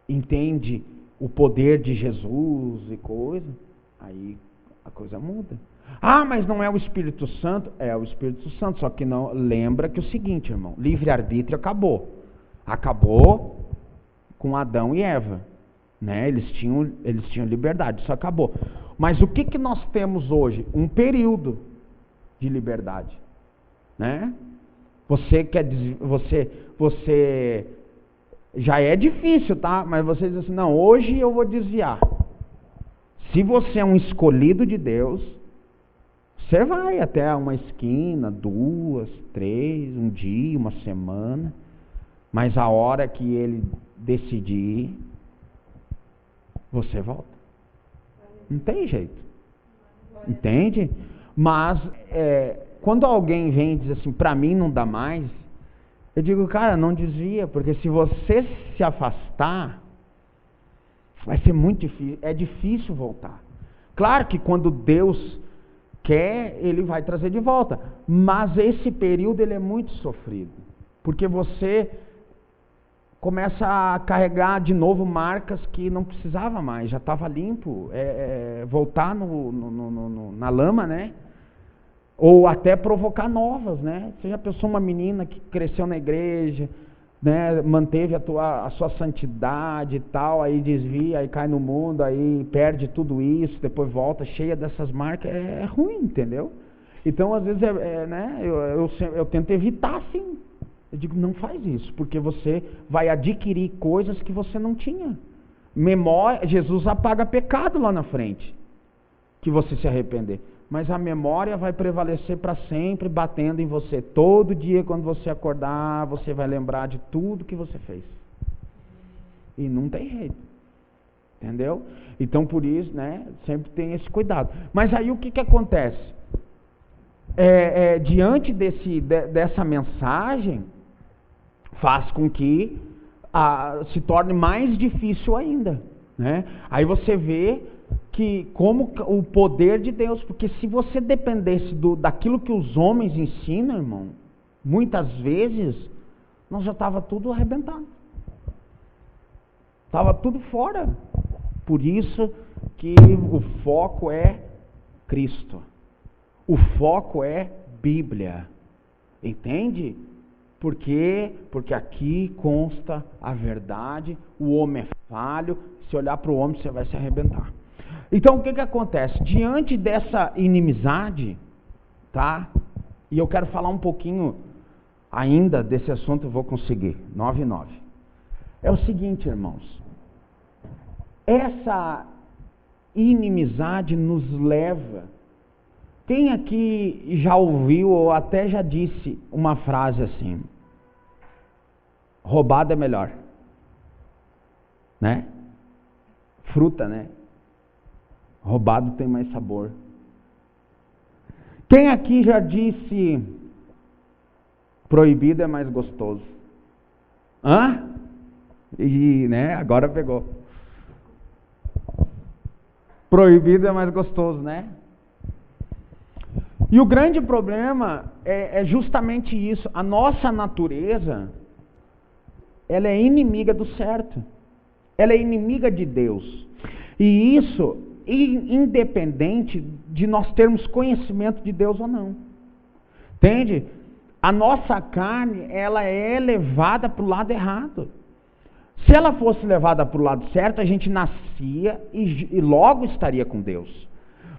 entende o poder de Jesus e coisa, aí a coisa muda. Ah, mas não é o Espírito Santo? É o Espírito Santo, só que não, lembra que o seguinte, irmão, livre-arbítrio acabou. Acabou com Adão e Eva, né? Eles tinham liberdade, isso acabou. Mas o que nós temos hoje? Um período de liberdade, né? Você já é difícil, tá? Mas você diz assim, não, hoje eu vou desviar. Se você é um escolhido de Deus, você vai até uma esquina, 2, 3, um dia, uma semana, mas a hora que ele decidir, você volta. Não tem jeito. Entende? Mas quando alguém vem e diz assim, para mim não dá mais, eu digo, cara, não desvia, porque se você se afastar, vai ser muito difícil, é difícil voltar. Claro que quando Deus quer, Ele vai trazer de volta, mas esse período ele é muito sofrido, porque você começa a carregar de novo marcas que não precisava mais, já estava limpo, voltar na lama, né? Ou até provocar novas, né? Você já pensou uma menina que cresceu na igreja, né? Manteve a sua santidade e tal, aí desvia, aí cai no mundo, aí perde tudo isso, depois volta cheia dessas marcas, é ruim, entendeu? Então, às vezes, né? Eu tento evitar, sim. Eu digo, não faz isso, porque você vai adquirir coisas que você não tinha. Jesus apaga pecado lá na frente, que você se arrepender. Mas a memória vai prevalecer para sempre, batendo em você. Todo dia, quando você acordar, você vai lembrar de tudo que você fez. E não tem jeito. Entendeu? Então, por isso, né, sempre tem esse cuidado. Mas aí o que acontece? Diante dessa mensagem, faz com que se torne mais difícil ainda. Né? Aí você vê que como o poder de Deus, porque se você dependesse daquilo que os homens ensinam, irmão, muitas vezes nós já estava tudo arrebentado, estava tudo fora. Por isso que o foco é Cristo, o foco é Bíblia, entende? Porque aqui consta a verdade, o homem é falho, se olhar para o homem você vai se arrebentar. Então o que acontece? Diante dessa inimizade, tá? E eu quero falar um pouquinho ainda desse assunto, eu vou conseguir, 9:9. É o seguinte, irmãos, essa inimizade nos leva, quem aqui já ouviu ou até já disse uma frase assim, roubado é melhor, né? Fruta, né? Roubado tem mais sabor. Quem aqui já disse proibido é mais gostoso? Hã? E, né, agora pegou. Proibido é mais gostoso, né? E o grande problema é justamente isso. A nossa natureza, ela é inimiga do certo. Ela é inimiga de Deus. E isso, independente de nós termos conhecimento de Deus ou não. Entende? A nossa carne, ela é levada para o lado errado. Se ela fosse levada para o lado certo, a gente nascia e logo estaria com Deus.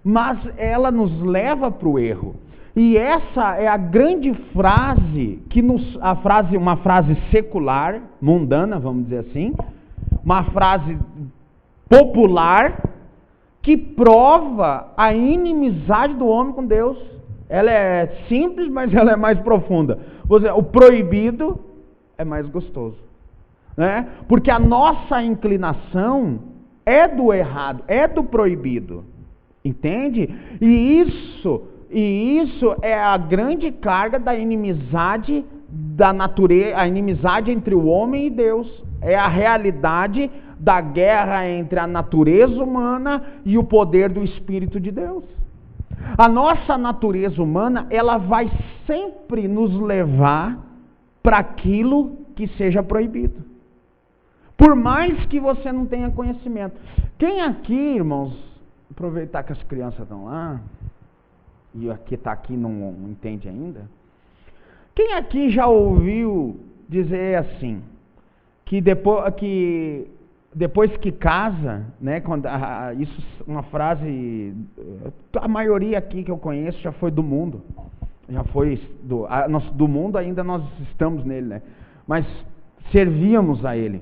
Mas ela nos leva para o erro. E essa é a grande frase, uma frase secular, mundana, vamos dizer assim, uma frase popular, que prova a inimizade do homem com Deus. Ela é simples, mas ela é mais profunda. O proibido é mais gostoso. né? Porque a nossa inclinação é do errado, é do proibido, entende? E isso é a grande carga da inimizade da natureza, a inimizade entre o homem e Deus, é a realidade da guerra entre a natureza humana e o poder do Espírito de Deus. A nossa natureza humana, ela vai sempre nos levar para aquilo que seja proibido. Por mais que você não tenha conhecimento. Quem aqui, irmãos, aproveitar que as crianças estão lá, e aqui está aqui não entende ainda. Quem aqui já ouviu dizer assim, que depois que casa, né, isso é uma frase, a maioria aqui que eu conheço já foi do mundo, já foi do mundo, ainda nós estamos nele, né, mas servíamos a ele,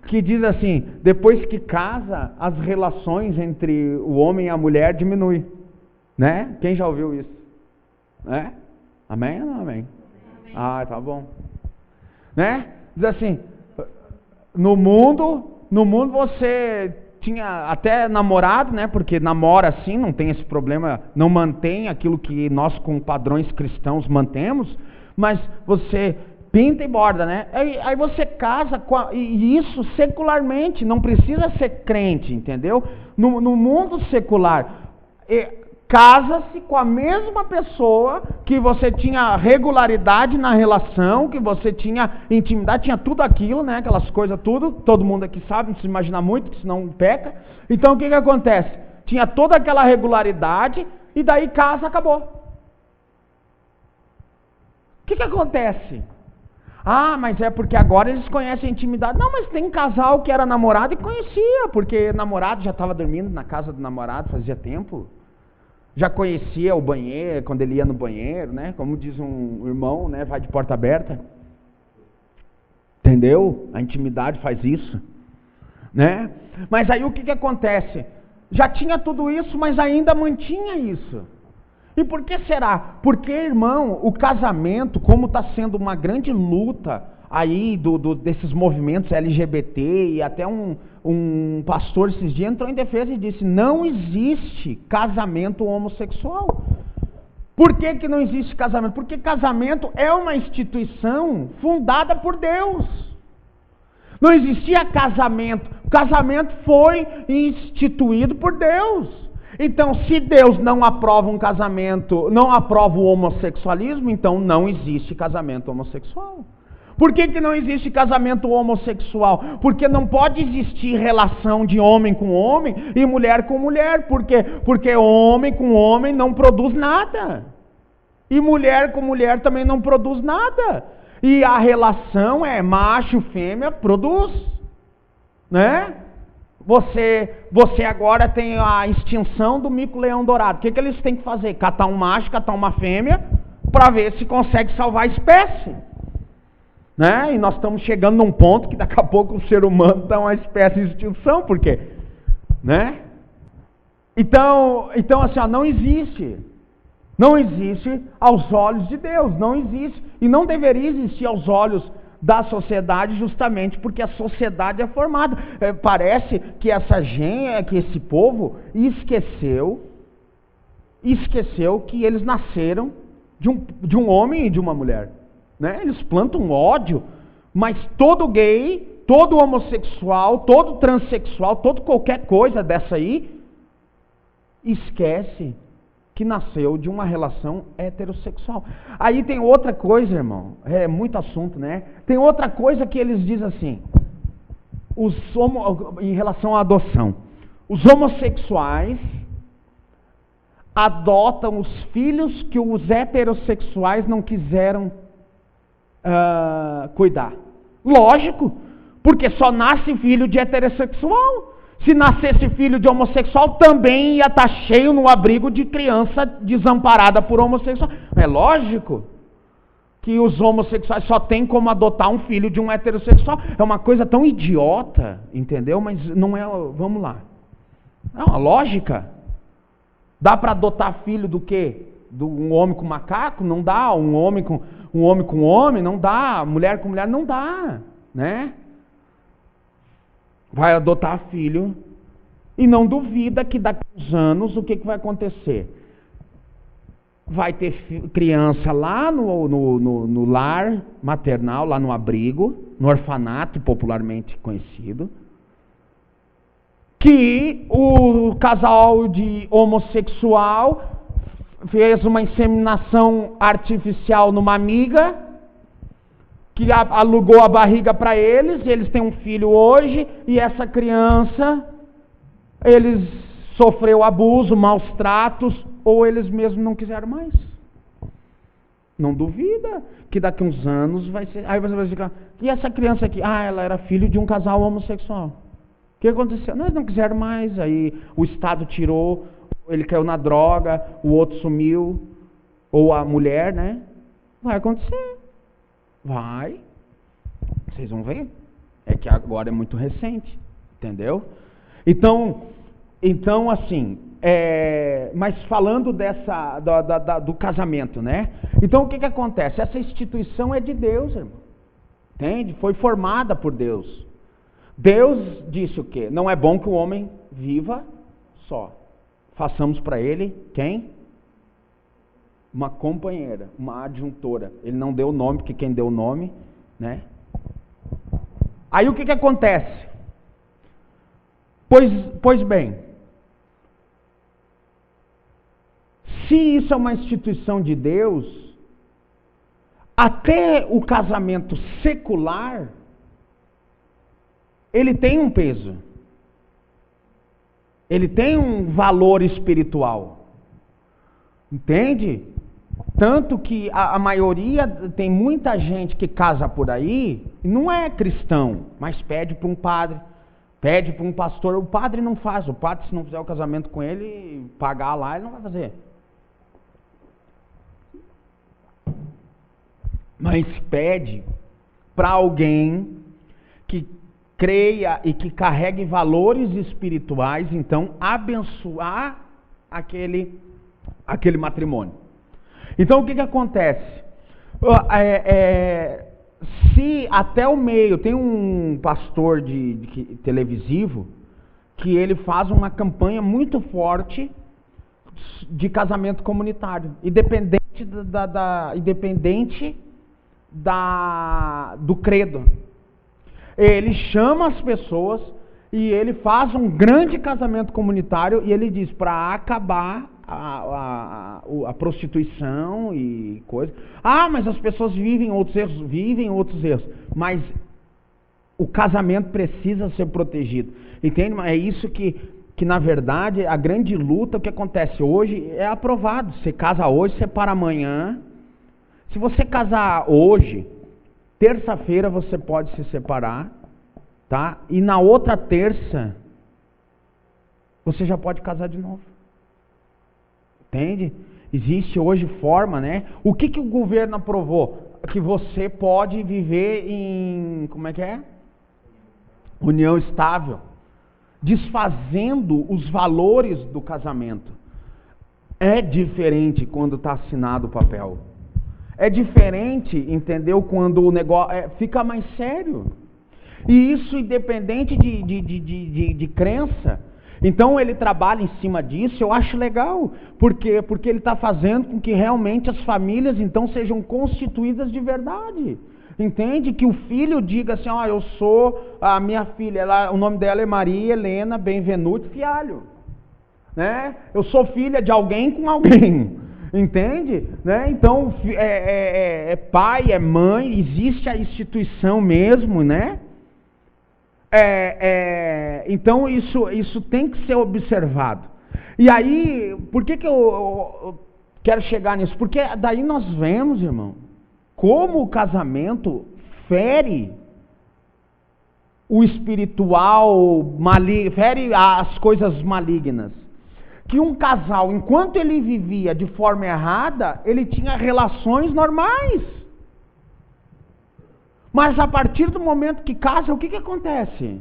que diz assim, depois que casa, as relações entre o homem e a mulher diminuem, né? Quem já ouviu isso? Né? Amém ou não amém? Amém. Ah, tá bom. Né? Diz assim, no mundo você tinha até namorado, né? Porque namora assim, não tem esse problema, não mantém aquilo que nós com padrões cristãos mantemos, mas você pinta e borda, né? Aí você casa e isso secularmente, não precisa ser crente, entendeu? No mundo secular, casa-se com a mesma pessoa, que você tinha regularidade na relação, que você tinha intimidade, tinha tudo aquilo, né? Aquelas coisas tudo, todo mundo aqui sabe, não precisa imaginar muito, senão peca. Então o que acontece? Tinha toda aquela regularidade, e daí casa, acabou. O que acontece? Ah, mas é porque agora eles conhecem a intimidade. Não, mas tem casal que era namorado e conhecia, porque namorado já estava dormindo na casa do namorado fazia tempo. Já conhecia o banheiro, quando ele ia no banheiro, né? Como diz um irmão, né? Vai de porta aberta. Entendeu? A intimidade faz isso, né? Mas aí o que acontece? Já tinha tudo isso, mas ainda mantinha isso. E por que será? Porque, irmão, o casamento, como está sendo uma grande luta aí desses movimentos LGBT, e até um pastor esses dias entrou em defesa e disse, não existe casamento homossexual. Por que não existe casamento? Porque casamento é uma instituição fundada por Deus. Não existia casamento. O casamento foi instituído por Deus. Então, se Deus não aprova um casamento, não aprova o homossexualismo, então não existe casamento homossexual. Por que não existe casamento homossexual? Porque não pode existir relação de homem com homem e mulher com mulher. Por quê? Porque homem com homem não produz nada. E mulher com mulher também não produz nada. E a relação é macho, fêmea, produz. Né? Você agora tem a extinção do mico-leão dourado. O que eles têm que fazer? Catar um macho, catar uma fêmea, para ver se consegue salvar a espécie. Né? E nós estamos chegando num ponto que daqui a pouco o ser humano está uma espécie de extinção, por quê? Né? Então assim, não existe. Não existe aos olhos de Deus, não existe. E não deveria existir aos olhos da sociedade, justamente porque a sociedade é formada. Parece que que esse povo esqueceu que eles nasceram de um homem e de uma mulher. Né? Eles plantam ódio, mas todo gay, todo homossexual, todo transexual, todo qualquer coisa dessa aí, esquece que nasceu de uma relação heterossexual. Aí tem outra coisa, irmão, é muito assunto, né? Tem outra coisa que eles dizem assim, em relação à adoção. Os homossexuais adotam os filhos que os heterossexuais não quiseram cuidar. Lógico, porque só nasce filho de heterossexual. Se nascesse filho de homossexual, também ia estar cheio no abrigo de criança desamparada por homossexual. É lógico que os homossexuais só têm como adotar um filho de um heterossexual. É uma coisa tão idiota, entendeu? Mas não é, vamos lá. É uma lógica. Dá para adotar filho do quê? Um homem com macaco não dá, um homem com homem não dá, mulher com mulher não dá, né? Vai adotar filho e não duvida que daqui a uns anos o que vai acontecer? Vai ter criança lá no lar maternal, lá no abrigo, no orfanato popularmente conhecido, que o casal de homossexual fez uma inseminação artificial numa amiga, que alugou a barriga para eles têm um filho hoje, e essa criança, eles sofreu abuso, maus tratos, ou eles mesmos não quiseram mais. Não duvida que daqui a uns anos vai ser... Aí você vai ficar, e essa criança aqui? Ah, ela era filho de um casal homossexual. O que aconteceu? Nós não quiseram mais, aí o Estado tirou, ele caiu na droga, o outro sumiu, ou a mulher, né? Vai acontecer. Vai. Vocês vão ver. É que agora é muito recente, entendeu? Então assim, mas falando do casamento, né? Então o que acontece? Essa instituição é de Deus, irmão. Entende? Foi formada por Deus. Deus disse o quê? Não é bom que o homem viva só. Façamos para ele, quem? Uma companheira, uma adjuntora. Ele não deu o nome, porque quem deu o nome, né? Aí o que acontece? Pois bem, se isso é uma instituição de Deus, até o casamento secular, ele tem um peso. Ele tem um valor espiritual. Entende? Tanto que a maioria, tem muita gente que casa por aí, e não é cristão, mas pede para um padre, pede para um pastor. O padre não faz. O padre, se não fizer o casamento com ele, pagar lá, ele não vai fazer. Mas pede para alguém que creia e que carregue valores espirituais, então abençoar aquele matrimônio. Então o que acontece? Se até o meio, tem um pastor televisivo que ele faz uma campanha muito forte de casamento comunitário, independente do credo. Ele chama as pessoas e ele faz um grande casamento comunitário e ele diz para acabar a prostituição e coisa. Ah, mas as pessoas vivem outros erros, mas o casamento precisa ser protegido. Entende? É isso que na verdade a grande luta, o que acontece hoje é aprovado. Você casa hoje, separa amanhã. Se você casar hoje, terça-feira você pode se separar, tá? E na outra terça você já pode casar de novo. Entende? Existe hoje forma, né? O que o governo aprovou? Que você pode viver em, como é que é? União estável. Desfazendo os valores do casamento. É diferente quando está assinado o papel. É diferente, entendeu? Quando o negócio fica mais sério. E isso independente de crença. Então ele trabalha em cima disso, eu acho legal. Por quê? Porque ele está fazendo com que realmente as famílias então sejam constituídas de verdade. Entende? Que o filho diga assim, eu sou a minha filha, o nome dela é Maria Helena Benvenuto Fialho. Né? Eu sou filha de alguém com alguém. Entende? Né? Então é pai, é mãe, existe a instituição mesmo, né? Então isso tem que ser observado. E aí, por que eu quero chegar nisso? Porque daí nós vemos, irmão, como o casamento fere o espiritual, fere as coisas malignas. Que um casal, enquanto ele vivia de forma errada, ele tinha relações normais. Mas a partir do momento que casa, o que acontece?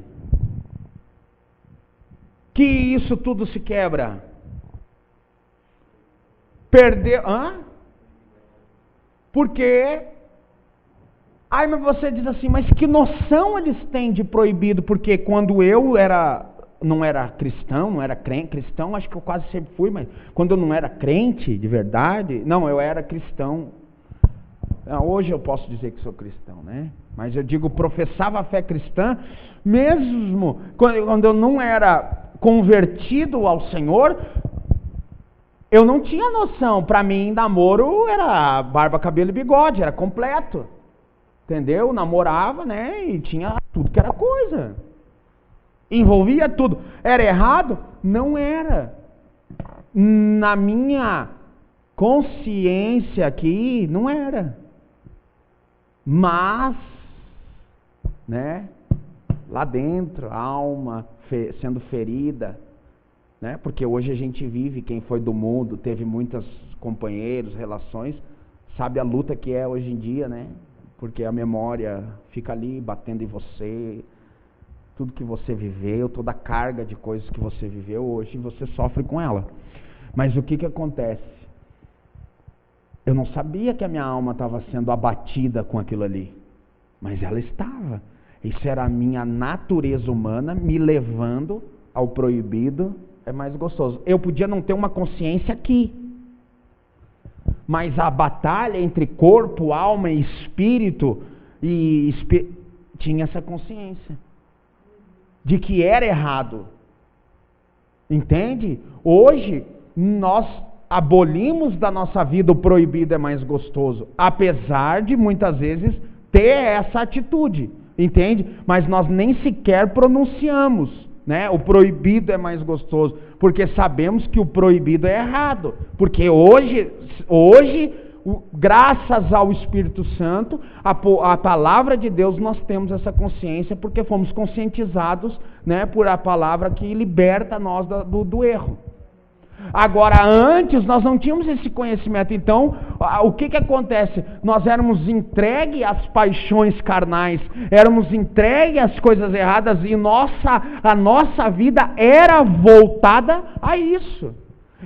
Que isso tudo se quebra. Perdeu. Porque. Aí mas você diz assim, mas que noção eles têm de proibido? Porque quando eu não era cristão, não era cristão, acho que eu quase sempre fui, mas quando eu não era crente de verdade, não, eu era cristão. Hoje eu posso dizer que sou cristão, né? Mas eu digo, professava a fé cristã, mesmo quando eu não era convertido ao Senhor, eu não tinha noção. Para mim, namoro era barba, cabelo e bigode, era completo. Entendeu? Namorava, né? E tinha tudo que era coisa. Envolvia tudo. Era errado? Não era. Na minha consciência aqui, não era. Mas, né? Lá dentro, a alma sendo ferida, né? Porque hoje a gente vive, quem foi do mundo, teve muitos companheiros, relações, sabe a luta que é hoje em dia, né? Porque a memória fica ali batendo em você, tudo que você viveu, toda a carga de coisas que você viveu, hoje você sofre com ela. Mas o que acontece? Eu não sabia que a minha alma estava sendo abatida com aquilo ali, mas ela estava. Isso era a minha natureza humana me levando ao proibido, é mais gostoso. Eu podia não ter uma consciência aqui, mas a batalha entre corpo, alma e espírito, tinha essa consciência de que era errado. Entende? Hoje, nós abolimos da nossa vida o proibido é mais gostoso, apesar de muitas vezes ter essa atitude, entende? Mas nós nem sequer pronunciamos, né? O proibido é mais gostoso, porque sabemos que o proibido é errado, porque hoje graças ao Espírito Santo, a palavra de Deus, nós temos essa consciência, porque fomos conscientizados, né, por a palavra que liberta nós do erro. Agora, antes nós não tínhamos esse conhecimento. Então, o que acontece? Nós éramos entregues às paixões carnais, éramos entregues às coisas erradas, e a nossa vida era voltada a isso.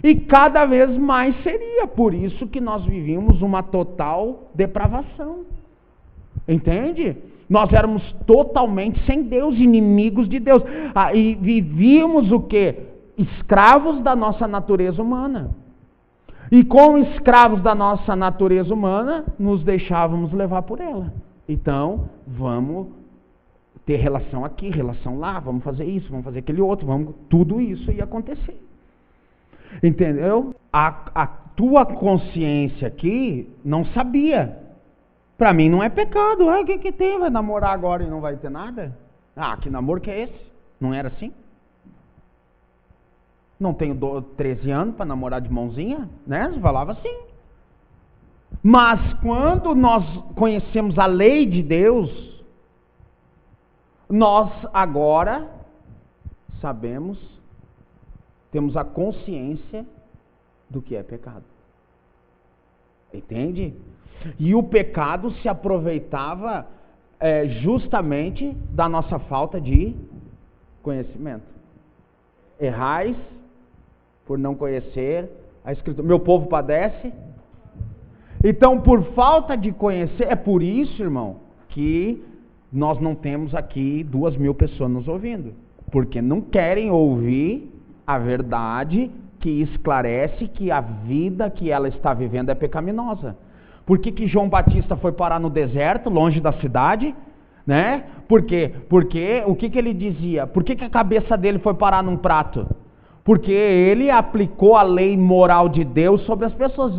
E cada vez mais seria. Por isso que nós vivíamos uma total depravação. Entende? Nós éramos totalmente sem Deus, inimigos de Deus. E vivíamos o quê? Escravos da nossa natureza humana. E como escravos da nossa natureza humana, nos deixávamos levar por ela. Então, vamos ter relação aqui, relação lá, vamos fazer isso, vamos fazer aquele outro, tudo isso ia acontecer. Entendeu? A tua consciência aqui não sabia. Para mim não é pecado. O que tem? Vai namorar agora e não vai ter nada? Que namoro que é esse? Não era assim? Não tenho 13 anos para namorar de mãozinha, né? Você falava assim. Mas quando nós conhecemos a lei de Deus, nós agora sabemos, temos a consciência do que é pecado. Entende? E o pecado se aproveitava justamente da nossa falta de conhecimento. Errais por não conhecer a Escritura. Meu povo padece. Então, por falta de conhecer, é por isso, irmão, que nós não temos aqui 2.000 pessoas nos ouvindo. Porque não querem ouvir a verdade que esclarece que a vida que ela está vivendo é pecaminosa. Por que João Batista foi parar no deserto, longe da cidade? Né? Por quê? Porque o que ele dizia? Por que a cabeça dele foi parar num prato? Porque ele aplicou a lei moral de Deus sobre as pessoas.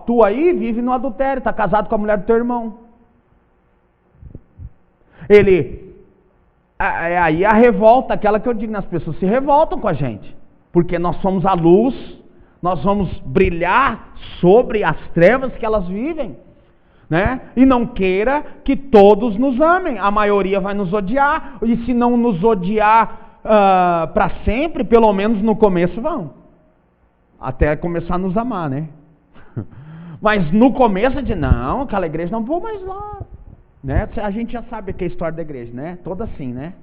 Tu aí vive no adultério, está casado com a mulher do teu irmão. Aí a revolta, aquela que eu digo, as pessoas se revoltam com a gente. Porque nós somos a luz, nós vamos brilhar sobre as trevas que elas vivem. Né? E não queira que todos nos amem, a maioria vai nos odiar, e se não nos odiar para sempre, pelo menos no começo vão, até começar a nos amar, né? Mas no começo não, aquela igreja não vou mais lá, né? A gente já sabe que é a história da igreja, né? Toda assim, né?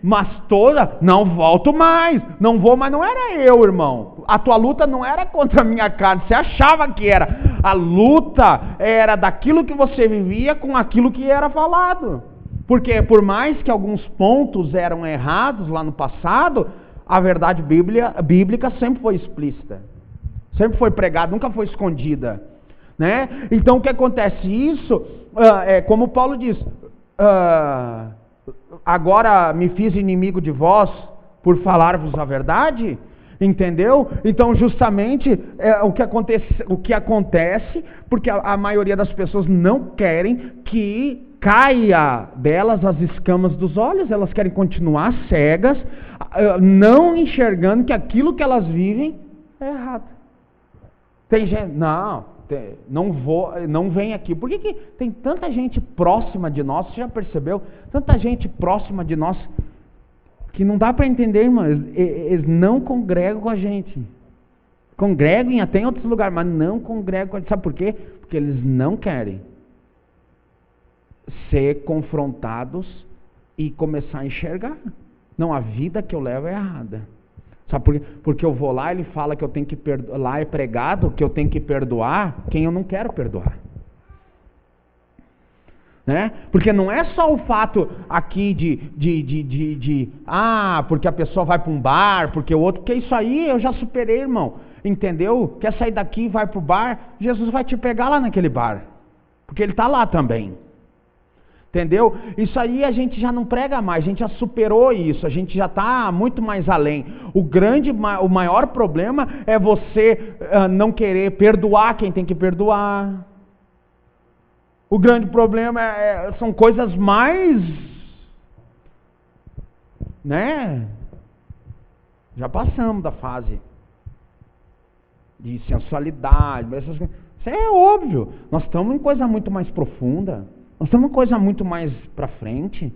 Mas toda, não volto mais, não vou, mas não era eu, irmão. A tua luta não era contra a minha carne, você achava que era. A luta era daquilo que você vivia com aquilo que era falado. Porque por mais que alguns pontos eram errados lá no passado, a verdade bíblica sempre foi explícita. Sempre foi pregada, nunca foi escondida. Né? Então o que acontece? Isso, como Paulo diz... agora me fiz inimigo de vós por falar-vos a verdade, entendeu? Então justamente o que acontece, porque a maioria das pessoas não querem que caia delas as escamas dos olhos, elas querem continuar cegas, não enxergando que aquilo que elas vivem é errado. Tem gente, não vem aqui. Por que tem tanta gente próxima de nós? Você já percebeu? Tanta gente próxima de nós que não dá para entender, irmão. Eles não congregam com a gente. Congregam até em outros lugares, mas não congregam com a gente. Sabe por quê? Porque eles não querem ser confrontados e começar a enxergar. Não, a vida que eu levo é errada. Sabe por quê? Porque eu vou lá, ele fala que eu tenho que perdoar, lá é pregado que eu tenho que perdoar quem eu não quero perdoar. Né? Porque não é só o fato aqui porque a pessoa vai para um bar, porque o outro, porque isso aí eu já superei, irmão. Entendeu? Quer sair daqui e vai para o bar, Jesus vai te pegar lá naquele bar. Porque ele está lá também. Entendeu? Isso aí a gente já não prega mais, a gente já superou isso, a gente já está muito mais além. O maior problema é você não querer perdoar quem tem que perdoar. O grande problema são coisas mais, né? Já passamos da fase de sensualidade, essas coisas. Isso é óbvio, nós estamos em coisa muito mais profunda. Nós estamos em coisa muito mais para frente,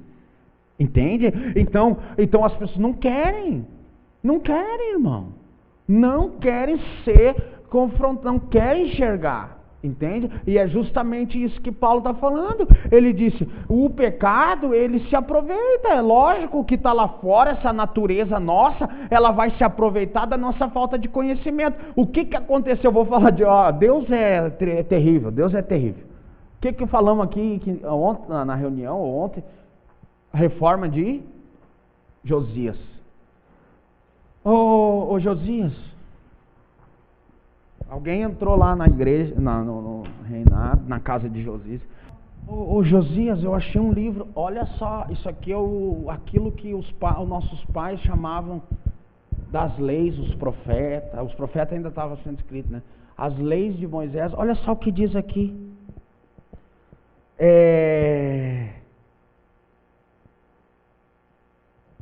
entende? Então as pessoas não querem, irmão, não querem ser confrontados, não querem enxergar, entende? E é justamente isso que Paulo está falando. Ele disse, o pecado, ele se aproveita, é lógico que está lá fora, essa natureza nossa, ela vai se aproveitar da nossa falta de conhecimento. O que aconteceu? Eu vou falar Deus é terrível, Deus é terrível. O que falamos aqui ontem, na reunião, ou ontem? A reforma de Josias. Ô Josias, alguém entrou lá na igreja, no reinado, na casa de Josias. Ô Josias, eu achei um livro, olha só, isso aqui é aquilo que os nossos pais chamavam das leis, os profetas ainda estavam sendo escritos, né? As leis de Moisés, olha só o que diz aqui.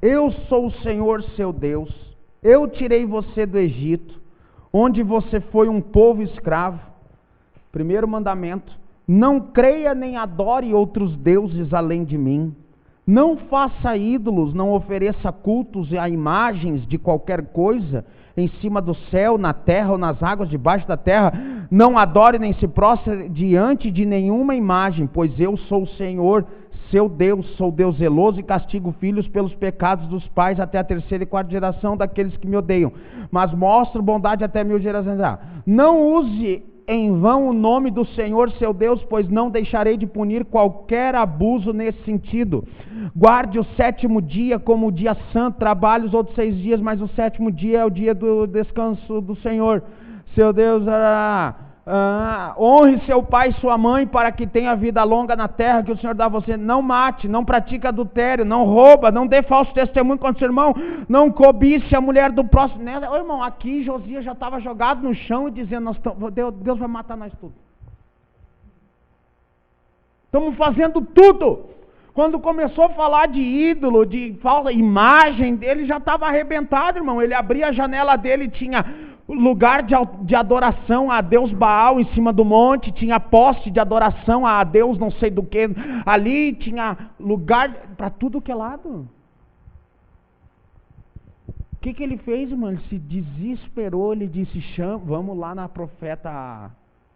Eu sou o Senhor seu Deus, eu tirei você do Egito, onde você foi um povo escravo. Primeiro mandamento, não creia nem adore outros deuses além de mim. Não faça ídolos, não ofereça cultos a imagens de qualquer coisa, em cima do céu, na terra ou nas águas debaixo da terra. Não adore nem se prostre diante de nenhuma imagem, pois eu sou o Senhor, seu Deus, sou Deus zeloso e castigo filhos pelos pecados dos pais até a 3ª e 4ª geração daqueles que me odeiam, mas mostro bondade até 1000 gerações. Não use em vão o nome do Senhor seu Deus, pois não deixarei de punir qualquer abuso nesse sentido. Guarde o 7º dia como o dia santo, trabalhe os outros 6 dias, mas o 7º dia é o dia do descanso do Senhor, seu Deus. Honre seu pai e sua mãe para que tenha vida longa na terra que o Senhor dá a você. Não mate, não pratique adultério, não rouba, não dê falso testemunho contra o seu irmão, não cobice a mulher do próximo. Ô, irmão, aqui Josias já estava jogado no chão e dizendo, Deus vai matar nós tudo. Estamos fazendo tudo. Quando começou a falar de ídolo, de falsa imagem dele, já estava arrebentado, irmão. Ele abria a janela dele, tinha lugar de adoração a Deus Baal em cima do monte, tinha poste de adoração a Deus não sei do que, ali tinha lugar para tudo que é lado. O que ele fez, irmão? Ele se desesperou, ele disse, vamos lá na profeta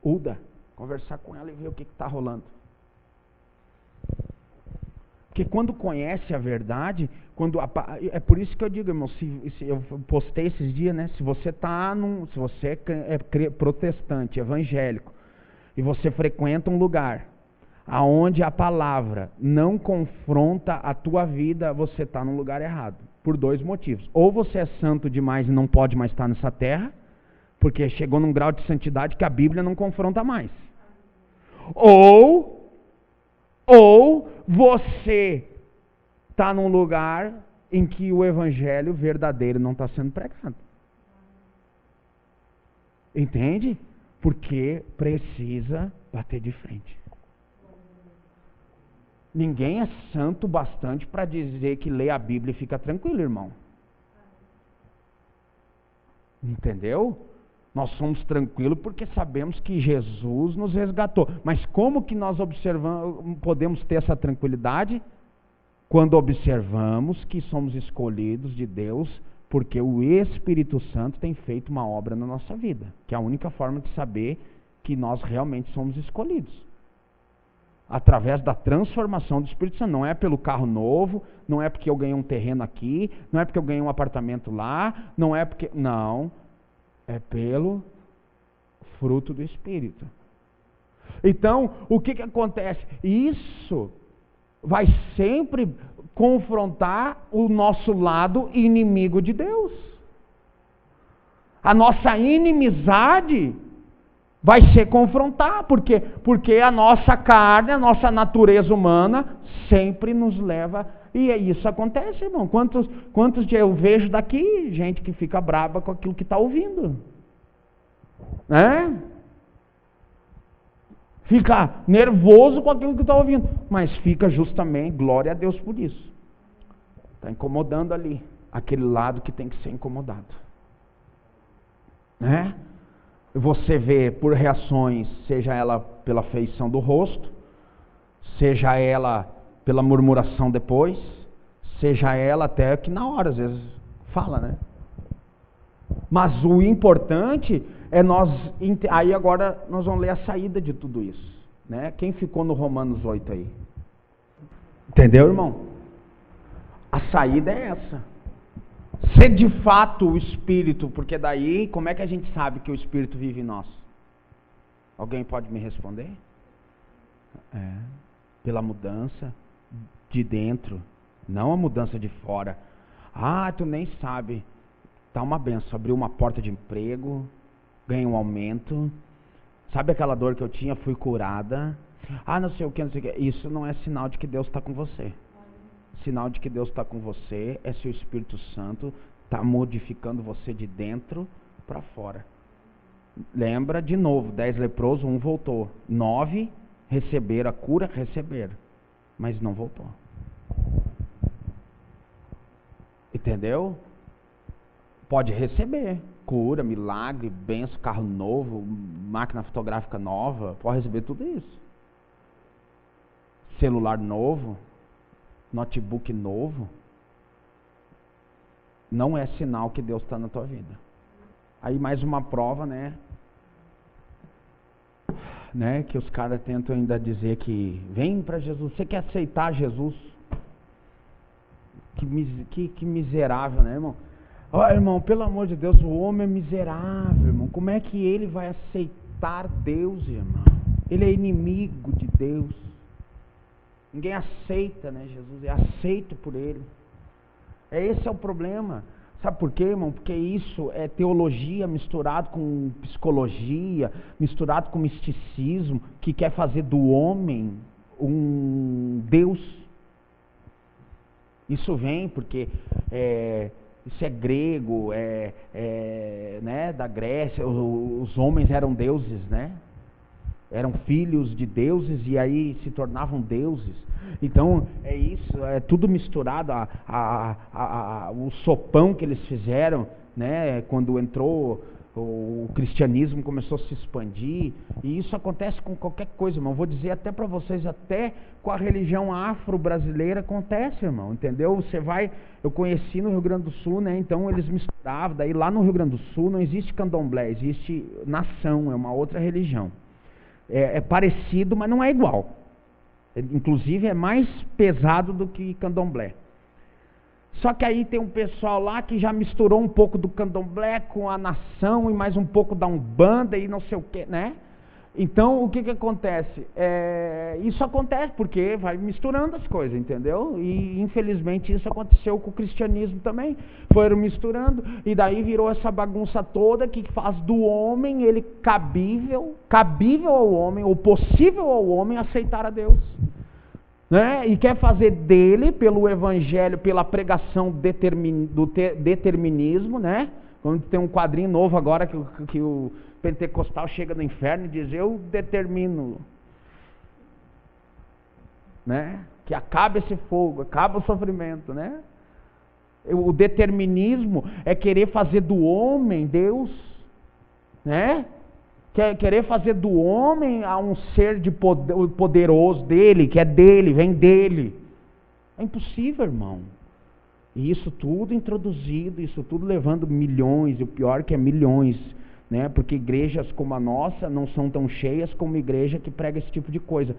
Uda, conversar com ela e ver o que está rolando. Porque quando conhece a verdade, é por isso que eu digo, irmão, se eu postei esses dias, né? Se você é protestante, evangélico, e você frequenta um lugar aonde a palavra não confronta a tua vida, você está no lugar errado. Por 2 motivos. Ou você é santo demais e não pode mais estar nessa terra, porque chegou num grau de santidade que a Bíblia não confronta mais. Ou você está num lugar em que o evangelho verdadeiro não está sendo pregado. Entende? Porque precisa bater de frente. Ninguém é santo bastante para dizer que lê a Bíblia e fica tranquilo, irmão. Entendeu? Nós somos tranquilos porque sabemos que Jesus nos resgatou. Mas como que nós podemos ter essa tranquilidade? Quando observamos que somos escolhidos de Deus, porque o Espírito Santo tem feito uma obra na nossa vida, que é a única forma de saber que nós realmente somos escolhidos. Através da transformação do Espírito Santo. Não é pelo carro novo, não é porque eu ganhei um terreno aqui, não é porque eu ganhei um apartamento lá, não é porque... Não, é pelo fruto do Espírito. Então, o que acontece? Isso vai sempre confrontar o nosso lado inimigo de Deus. A nossa inimizade vai ser confrontar, porque a nossa carne, a nossa natureza humana sempre nos leva, e isso acontece, irmão. Quantos eu vejo daqui, gente que fica brava com aquilo que está ouvindo, né? Fica nervoso com aquilo que está ouvindo, mas fica justamente, glória a Deus por isso. Está incomodando ali, aquele lado que tem que ser incomodado, né? Você vê por reações, seja ela pela feição do rosto, seja ela pela murmuração depois, seja ela até que na hora, às vezes, fala, né? Mas o importante é aí agora nós vamos ler a saída de tudo isso, né? Quem ficou no Romanos 8 aí? Entendeu, irmão? A saída é essa. Ser de fato o Espírito, porque daí, como é que a gente sabe que o Espírito vive em nós? Alguém pode me responder? Pela mudança de dentro, não a mudança de fora. Tu nem sabe. Tá uma benção, abriu uma porta de emprego, ganhei um aumento. Sabe aquela dor que eu tinha? Fui curada. Não sei o que, não sei o que. Isso não é sinal de que Deus está com você. Sinal de que Deus está com você é se o Espírito Santo está modificando você de dentro para fora. Lembra de novo, 10 leprosos, 1 voltou. 9 receberam a cura, mas não voltou. Entendeu? Pode receber cura, milagre, benção, carro novo, máquina fotográfica nova, pode receber tudo isso. Celular novo, notebook novo, não é sinal que Deus está na tua vida. Aí mais uma prova, né? Que os caras tentam ainda dizer que vem para Jesus, você quer aceitar Jesus? Que miserável, né, irmão? Irmão, pelo amor de Deus, o homem é miserável, irmão. Como é que ele vai aceitar Deus, irmão? Ele é inimigo de Deus. Ninguém aceita, né, Jesus? É aceito por ele. Esse é o problema. Sabe por quê, irmão? Porque isso é teologia misturado com psicologia, misturado com misticismo, que quer fazer do homem um Deus. Isso vem porque isso é grego, né, da Grécia. Os homens eram deuses, né? Eram filhos de deuses e aí se tornavam deuses. Então é isso, é tudo misturado. O sopão que eles fizeram, né, quando entrou o cristianismo, começou a se expandir. E isso acontece com qualquer coisa, irmão. Vou dizer até para vocês, até com a religião afro-brasileira acontece, irmão. Entendeu? Eu conheci no Rio Grande do Sul, né? Então eles misturavam. Daí lá no Rio Grande do Sul não existe candomblé, existe nação, é uma outra religião. É parecido, mas não é igual. Inclusive é mais pesado do que candomblé. Só que aí tem um pessoal lá que já misturou um pouco do candomblé com a nação e mais um pouco da umbanda e não sei o que, né? Então o que acontece? Isso acontece porque vai misturando as coisas, entendeu? E infelizmente isso aconteceu com o cristianismo também. Foram misturando e daí virou essa bagunça toda que faz do homem ele cabível ao homem, ou possível ao homem aceitar a Deus. Né? E quer fazer dele, pelo evangelho, pela pregação do determinismo, né? Quando tem um quadrinho novo agora que o pentecostal chega no inferno e diz: eu determino, né? Que acabe esse fogo, acabe o sofrimento, né? O determinismo é querer fazer do homem Deus, né? Querer fazer do homem a um ser de poderoso dele, que é dele, vem dele. É impossível, irmão. E isso tudo introduzido, isso tudo levando milhões, e o pior que é milhões, né? Porque igrejas como a nossa não são tão cheias como igreja que prega esse tipo de coisa.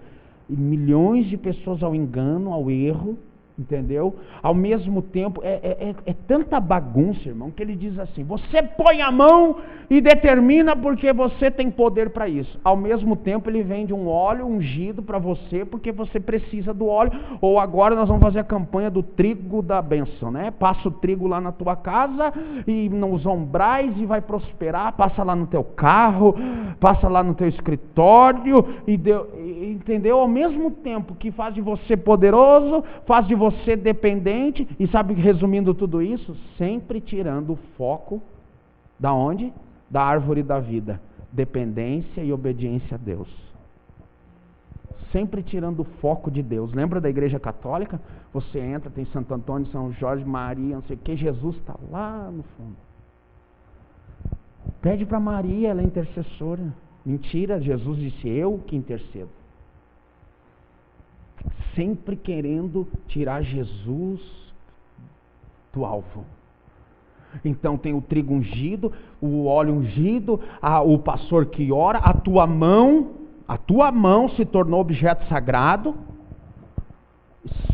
E milhões de pessoas ao engano, ao erro, entendeu? Ao mesmo tempo, é tanta bagunça, irmão, que ele diz assim: você põe a mão e determina porque você tem poder para isso. Ao mesmo tempo, ele vende um óleo ungido para você porque você precisa do óleo. Ou agora nós vamos fazer a campanha do trigo da bênção, né? Passa o trigo lá na tua casa e nos ombrais e vai prosperar. Passa lá no teu carro, passa lá no teu escritório, entendeu? Ao mesmo tempo que faz de você poderoso, faz de você dependente, e sabe, resumindo tudo isso, sempre tirando o foco da onde? Da árvore da vida, dependência e obediência a Deus. Sempre tirando o foco de Deus. Lembra da igreja católica? Você entra, tem Santo Antônio, São Jorge, Maria, não sei o que, Jesus está lá no fundo. Pede para Maria, ela é intercessora. Mentira, Jesus disse: eu que intercedo. Sempre querendo tirar Jesus do alvo. Então tem o trigo ungido, o óleo ungido, o pastor que ora, a tua mão se tornou objeto sagrado,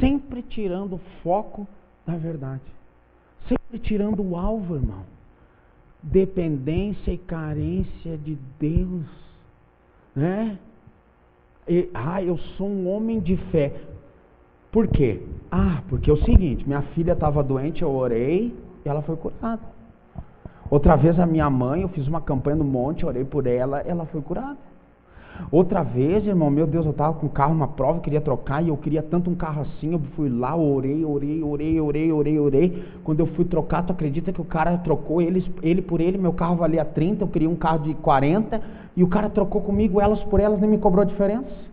sempre tirando o foco da verdade, sempre tirando o alvo, irmão. Dependência e carência de Deus, né? Eu sou um homem de fé. Por quê? Porque é o seguinte: minha filha estava doente, eu orei e ela foi curada. Outra vez a minha mãe, eu fiz uma campanha no monte, orei por ela, ela foi curada. Outra vez, irmão, meu Deus, eu estava com um carro, uma prova, eu queria trocar, e eu queria tanto um carro assim, eu fui lá, orei. Quando eu fui trocar, tu acredita que o cara trocou ele por ele, meu carro valia 30, eu queria um carro de 40, e o cara trocou comigo, elas por elas, nem me cobrou diferença.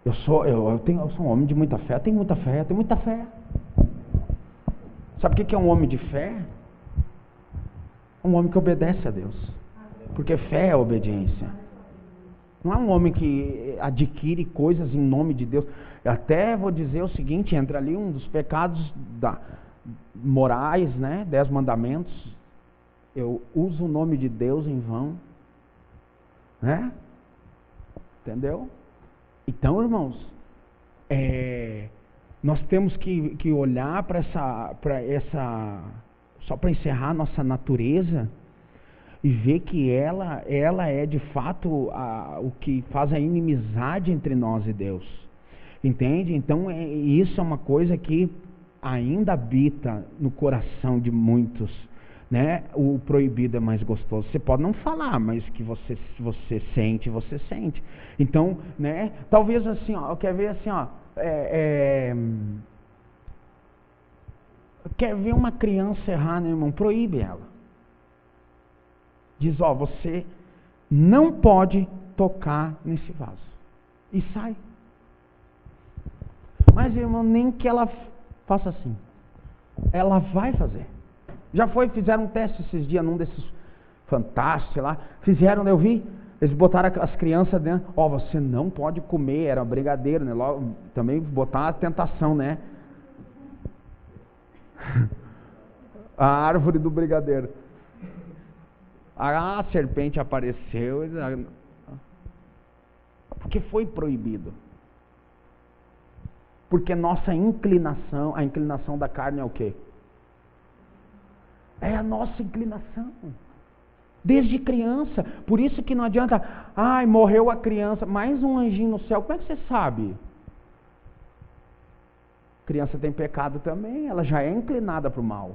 Eu sou um homem de muita fé, eu tenho muita fé. Sabe o que é um homem de fé? Um homem que obedece a Deus. Porque fé é obediência. Não é um homem que adquire coisas em nome de Deus. Eu até vou dizer o seguinte: entra ali um dos pecados morais, né? 10 mandamentos. Eu uso o nome de Deus em vão, né? Entendeu? Então, irmãos, nós temos que olhar para essa, só para encerrar, nossa natureza, e ver que ela é de fato o que faz a inimizade entre nós e Deus. Entende? Então isso é uma coisa que ainda habita no coração de muitos, né? O proibido é mais gostoso. Você pode não falar, mas que você sente, você sente. Então, né? Talvez assim, quer ver assim, quer ver uma criança errar, né, irmão? Proíbe ela. Diz: você não pode tocar nesse vaso. E sai. Mas, irmão, nem que ela faça assim. Ela vai fazer. Fizeram um teste esses dias num desses fantásticos lá. Fizeram, eu vi. Eles botaram as crianças dentro. Você não pode comer. Era brigadeiro, né? Logo, também botar a tentação, né? A árvore do brigadeiro. A serpente apareceu, porque foi proibido. Porque nossa inclinação, a inclinação da carne é o quê? É a nossa inclinação. Desde criança. Por isso que não adianta, ai, morreu a criança, mais um anjinho no céu. Como é que você sabe? Criança tem pecado também, ela já é inclinada para o mal.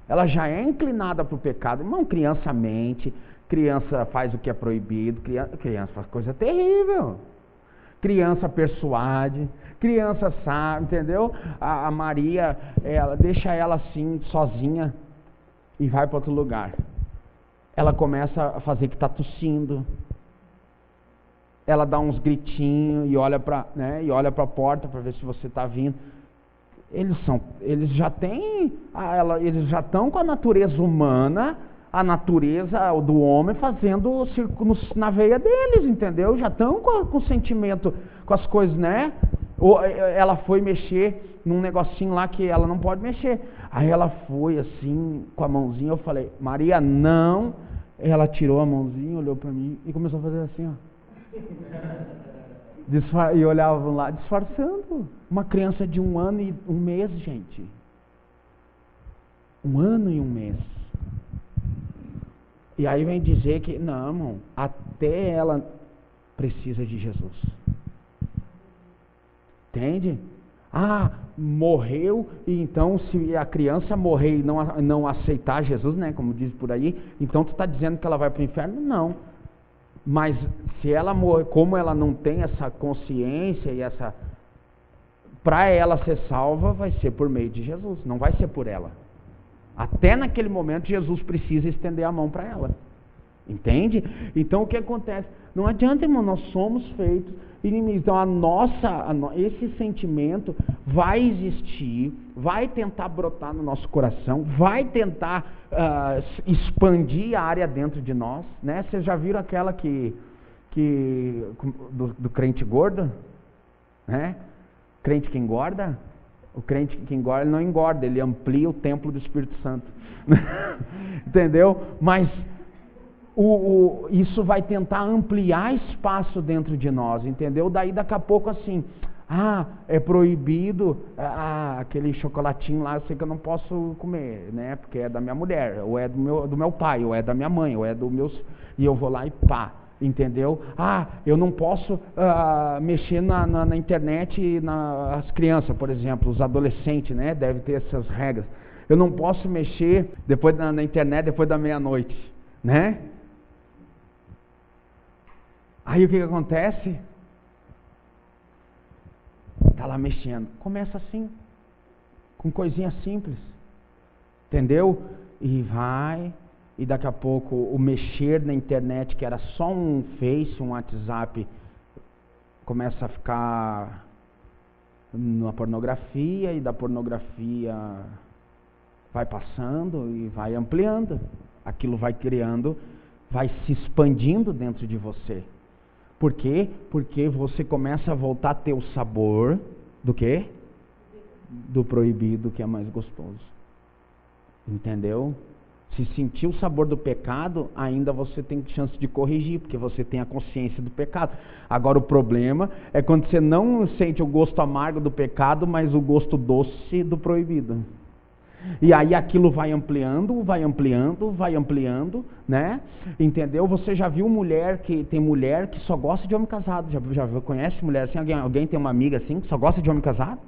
Ela já é inclinada para o pecado. Irmão, criança mente, criança faz o que é proibido, criança faz coisa terrível. Criança persuade, criança sabe, entendeu? A Maria, ela deixa ela assim, sozinha, e vai para outro lugar. Ela começa a fazer que está tossindo. Ela dá uns gritinhos e olha para, né, a porta para ver se você está vindo. Eles já estão com a natureza humana, a natureza do homem fazendo na veia deles, entendeu? Já estão com o sentimento, com as coisas, né? Ou ela foi mexer num negocinho lá que ela não pode mexer. Aí ela foi assim, com a mãozinha, eu falei, Maria, não. Ela tirou a mãozinha, olhou para mim e começou a fazer assim, ó. E olhava lá, disfarçando. Uma criança de 1 ano e 1 mês, gente. 1 ano e 1 mês. E aí vem dizer que, não, irmão, até ela precisa de Jesus. Entende? Ah, morreu, e então se a criança morrer e não aceitar Jesus, né, como diz por aí, então tu está dizendo que ela vai para o inferno? Não. Mas se ela morrer, como ela não tem essa consciência e essa, para ela ser salva, vai ser por meio de Jesus, não vai ser por ela. Até naquele momento Jesus precisa estender a mão para ela. Entende? Então o que acontece? Não adianta, irmão, nós somos feitos inimigos. Então esse sentimento vai existir, vai tentar brotar no nosso coração, vai tentar expandir a área dentro de nós, né? Vocês já viram aquela do crente gordo, né? Crente que engorda? O crente que engorda, ele não engorda, ele amplia o templo do Espírito Santo. Entendeu? Mas isso vai tentar ampliar espaço dentro de nós, entendeu? Daí daqui a pouco assim, é proibido aquele chocolatinho lá, eu sei que eu não posso comer, né? Porque é da minha mulher, ou é do meu pai, ou é da minha mãe, ou é do meus... E eu vou lá e pá, entendeu? Eu não posso mexer na internet, as crianças, por exemplo, os adolescentes, né? Deve ter essas regras. Eu não posso mexer depois na internet depois da meia-noite, né? Aí o que acontece? Está lá mexendo. Começa assim, com coisinha simples, entendeu? E vai, e daqui a pouco o mexer na internet, que era só um Face, um WhatsApp, começa a ficar na pornografia, e da pornografia vai passando e vai ampliando. Aquilo vai criando, vai se expandindo dentro de você. Por quê? Porque você começa a voltar a ter o sabor do quê? Do proibido, que é mais gostoso. Entendeu? Se sentir o sabor do pecado, ainda você tem chance de corrigir, porque você tem a consciência do pecado. Agora o problema é quando você não sente o gosto amargo do pecado, mas o gosto doce do proibido. E aí aquilo vai ampliando, né? Entendeu? Você já viu mulher que só gosta de homem casado? Já conhece mulher assim? Alguém tem uma amiga assim que só gosta de homem casado?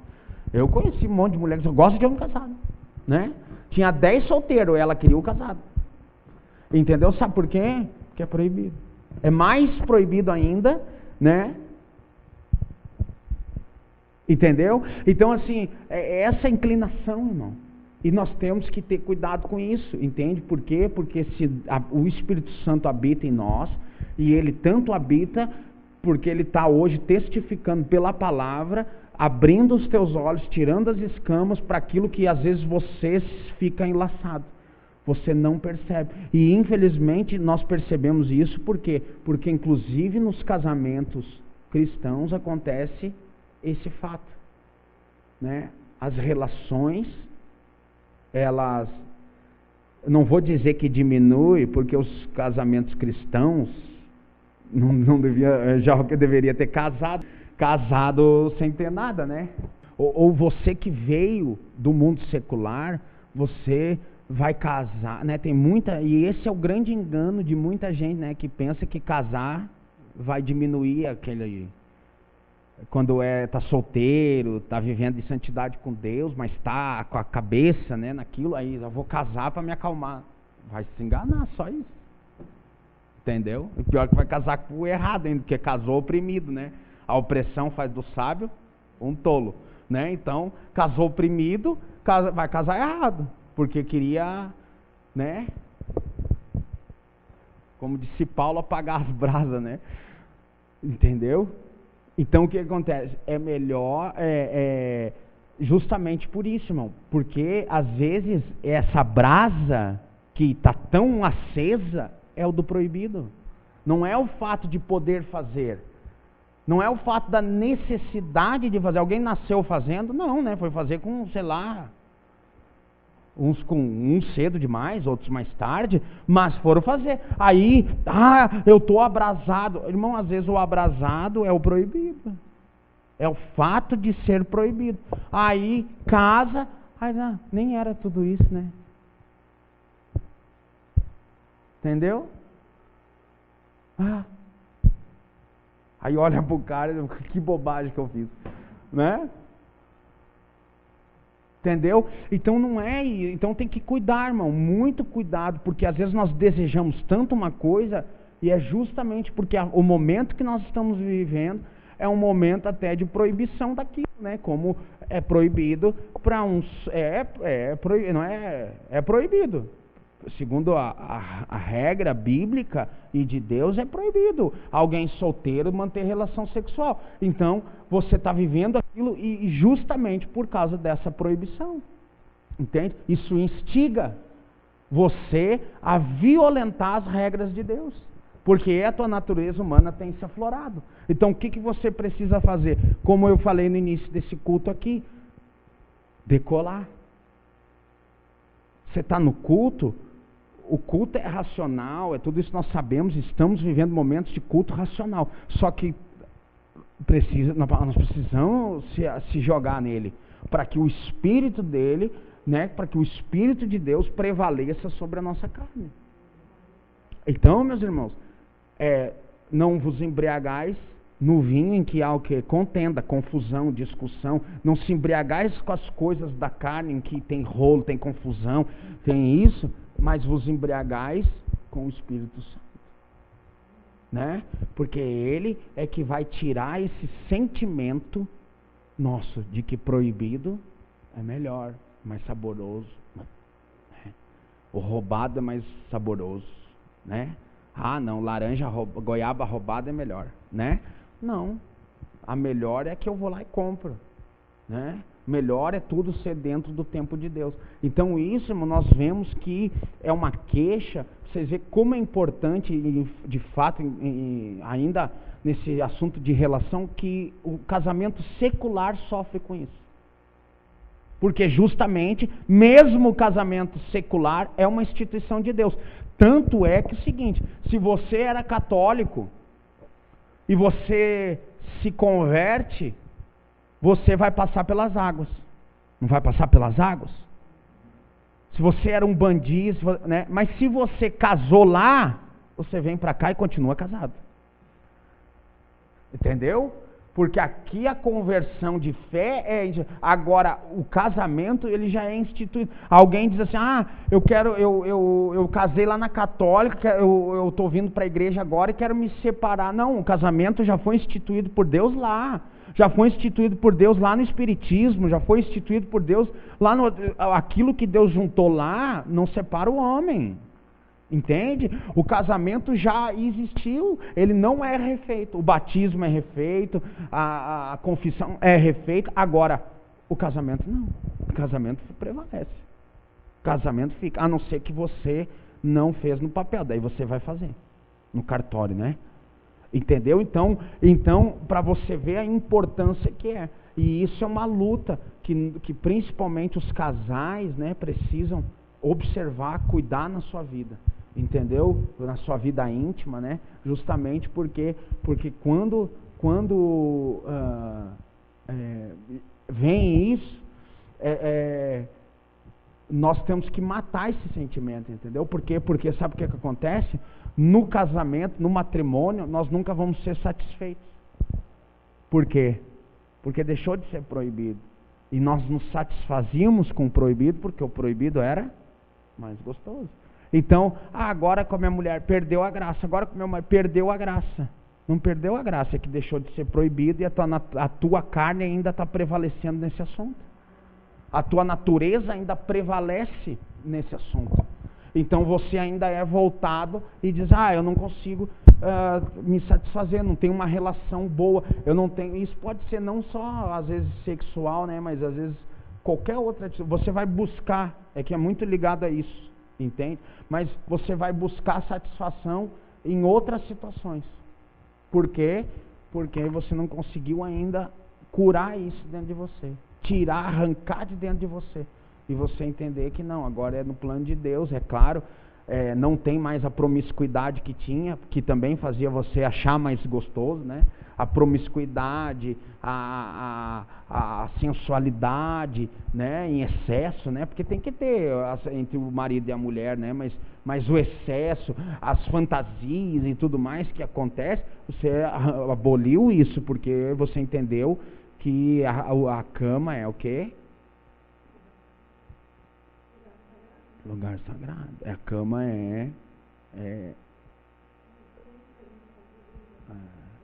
Eu conheci um monte de mulher que só gosta de homem casado, né? Tinha 10 solteiros, ela queria o casado. Entendeu? Sabe por quê? Porque é proibido. É mais proibido ainda, né? Entendeu? Então assim, é essa inclinação, irmão. E nós temos que ter cuidado com isso, entende? Por quê? Porque se o Espírito Santo habita em nós, e ele tanto habita, porque ele está hoje testificando pela palavra, abrindo os teus olhos, tirando as escamas para aquilo que às vezes você fica enlaçado. Você não percebe. E infelizmente nós percebemos isso, por quê? Porque inclusive nos casamentos cristãos acontece esse fato, né? As relações, elas, não vou dizer que diminui, porque os casamentos cristãos já deveria ter casado, casado sem ter nada, né? Ou você que veio do mundo secular, você vai casar, né? Tem muita, e esse é o grande engano de muita gente, né? Que pensa que casar vai diminuir aquele, quando tá solteiro, tá vivendo de santidade com Deus, mas tá com a cabeça, né, naquilo, aí eu vou casar para me acalmar. Vai se enganar, só isso. Entendeu? E pior que vai casar com o errado ainda, porque casou oprimido, né? A opressão faz do sábio um tolo, né? Então, casou oprimido, vai casar errado, porque queria, né? Como disse Paulo, apagar as brasas, né? Entendeu? Então o que acontece? É melhor, justamente por isso, irmão, porque às vezes essa brasa que está tão acesa é o do proibido. Não é o fato de poder fazer, não é o fato da necessidade de fazer. Alguém nasceu fazendo? Não, né? Foi fazer com, sei lá, uns cedo demais, outros mais tarde, mas foram fazer. Aí, eu estou abrasado. Irmão, às vezes o abrasado é o proibido. É o fato de ser proibido. Aí, casa, nem era tudo isso, né? Entendeu? Aí olha pro cara e diz, que bobagem que eu fiz, né? Entendeu? Então não é, então tem que cuidar, irmão, muito cuidado, porque às vezes nós desejamos tanto uma coisa, e é justamente porque o momento que nós estamos vivendo é um momento até de proibição daquilo, né? Como é proibido para uns, é proibido. Segundo a regra bíblica e de Deus, é proibido alguém solteiro manter relação sexual. Então, você está vivendo aquilo e justamente por causa dessa proibição. Entende? Isso instiga você a violentar as regras de Deus. Porque a tua natureza humana tem se aflorado. Então, o que você precisa fazer? Como eu falei no início desse culto aqui, decolar. Você está no culto, o culto é racional, é tudo isso nós sabemos, estamos vivendo momentos de culto racional. Só que nós precisamos se jogar nele, para que o Espírito dele, né, para que o Espírito de Deus prevaleça sobre a nossa carne. Então, meus irmãos, não vos embriagais no vinho em que há o quê? Contenda, confusão, discussão. Não se embriagais com as coisas da carne em que tem rolo, tem confusão, tem isso, mas vos embriagais com o Espírito Santo, né? Porque ele é que vai tirar esse sentimento nosso de que proibido é melhor, mais saboroso, né? O roubado é mais saboroso, né? Não, goiaba roubada é melhor, né? Não, a melhor é que eu vou lá e compro, né? Melhor é tudo ser dentro do tempo de Deus. Então isso, irmão, nós vemos que é uma queixa. Vocês veem como é importante, de fato, ainda nesse assunto de relação, que o casamento secular sofre com isso. Porque justamente, mesmo o casamento secular é uma instituição de Deus. Tanto é que é o seguinte, se você era católico e você se converte, você vai passar pelas águas. Não vai passar pelas águas? Se você era um bandido, né? Mas se você casou lá, você vem para cá e continua casado. Entendeu? Porque aqui a conversão de fé agora o casamento ele já é instituído. Alguém diz assim: eu casei lá na católica, eu estou vindo para a igreja agora e quero me separar. Não, o casamento já foi instituído por Deus lá. Já foi instituído por Deus lá no Espiritismo, já foi instituído por Deus lá no... Aquilo que Deus juntou lá não separa o homem. Entende? O casamento já existiu, ele não é refeito. O batismo é refeito, a confissão é refeita. Agora, o casamento não. O casamento prevalece. O casamento fica, a não ser que você não fez no papel, daí você vai fazer no cartório, né? Entendeu? Então para você ver a importância que é. E isso é uma luta que principalmente os casais, né, precisam observar, cuidar na sua vida. Entendeu? Na sua vida íntima, né? Justamente porque quando quando vem isso, nós temos que matar esse sentimento, entendeu? Por quê? Porque sabe o que acontece? No casamento, no matrimônio, nós nunca vamos ser satisfeitos. Por quê? Porque deixou de ser proibido. E nós nos satisfazíamos com o proibido, porque o proibido era mais gostoso. Então, agora com a minha mulher perdeu a graça, agora com meu marido perdeu a graça. Não perdeu a graça, é que deixou de ser proibido e a tua carne ainda está prevalecendo nesse assunto. A tua natureza ainda prevalece nesse assunto. Então você ainda é voltado e diz, eu não consigo me satisfazer, não tenho uma relação boa, eu não tenho. Isso pode ser não só às vezes sexual, né, mas às vezes qualquer outra. Você vai buscar, é que é muito ligado a isso, entende? Mas você vai buscar satisfação em outras situações. Por quê? Porque você não conseguiu ainda curar isso dentro de você, tirar, arrancar de dentro de você. E você entender que não, agora é no plano de Deus, é claro, não tem mais a promiscuidade que tinha, que também fazia você achar mais gostoso, né? A promiscuidade, a sensualidade, né? Em excesso, né? Porque tem que ter entre o marido e a mulher, né? Mas o excesso, as fantasias e tudo mais que acontece, você aboliu isso, porque você entendeu que a cama é o quê? Lugar sagrado. A cama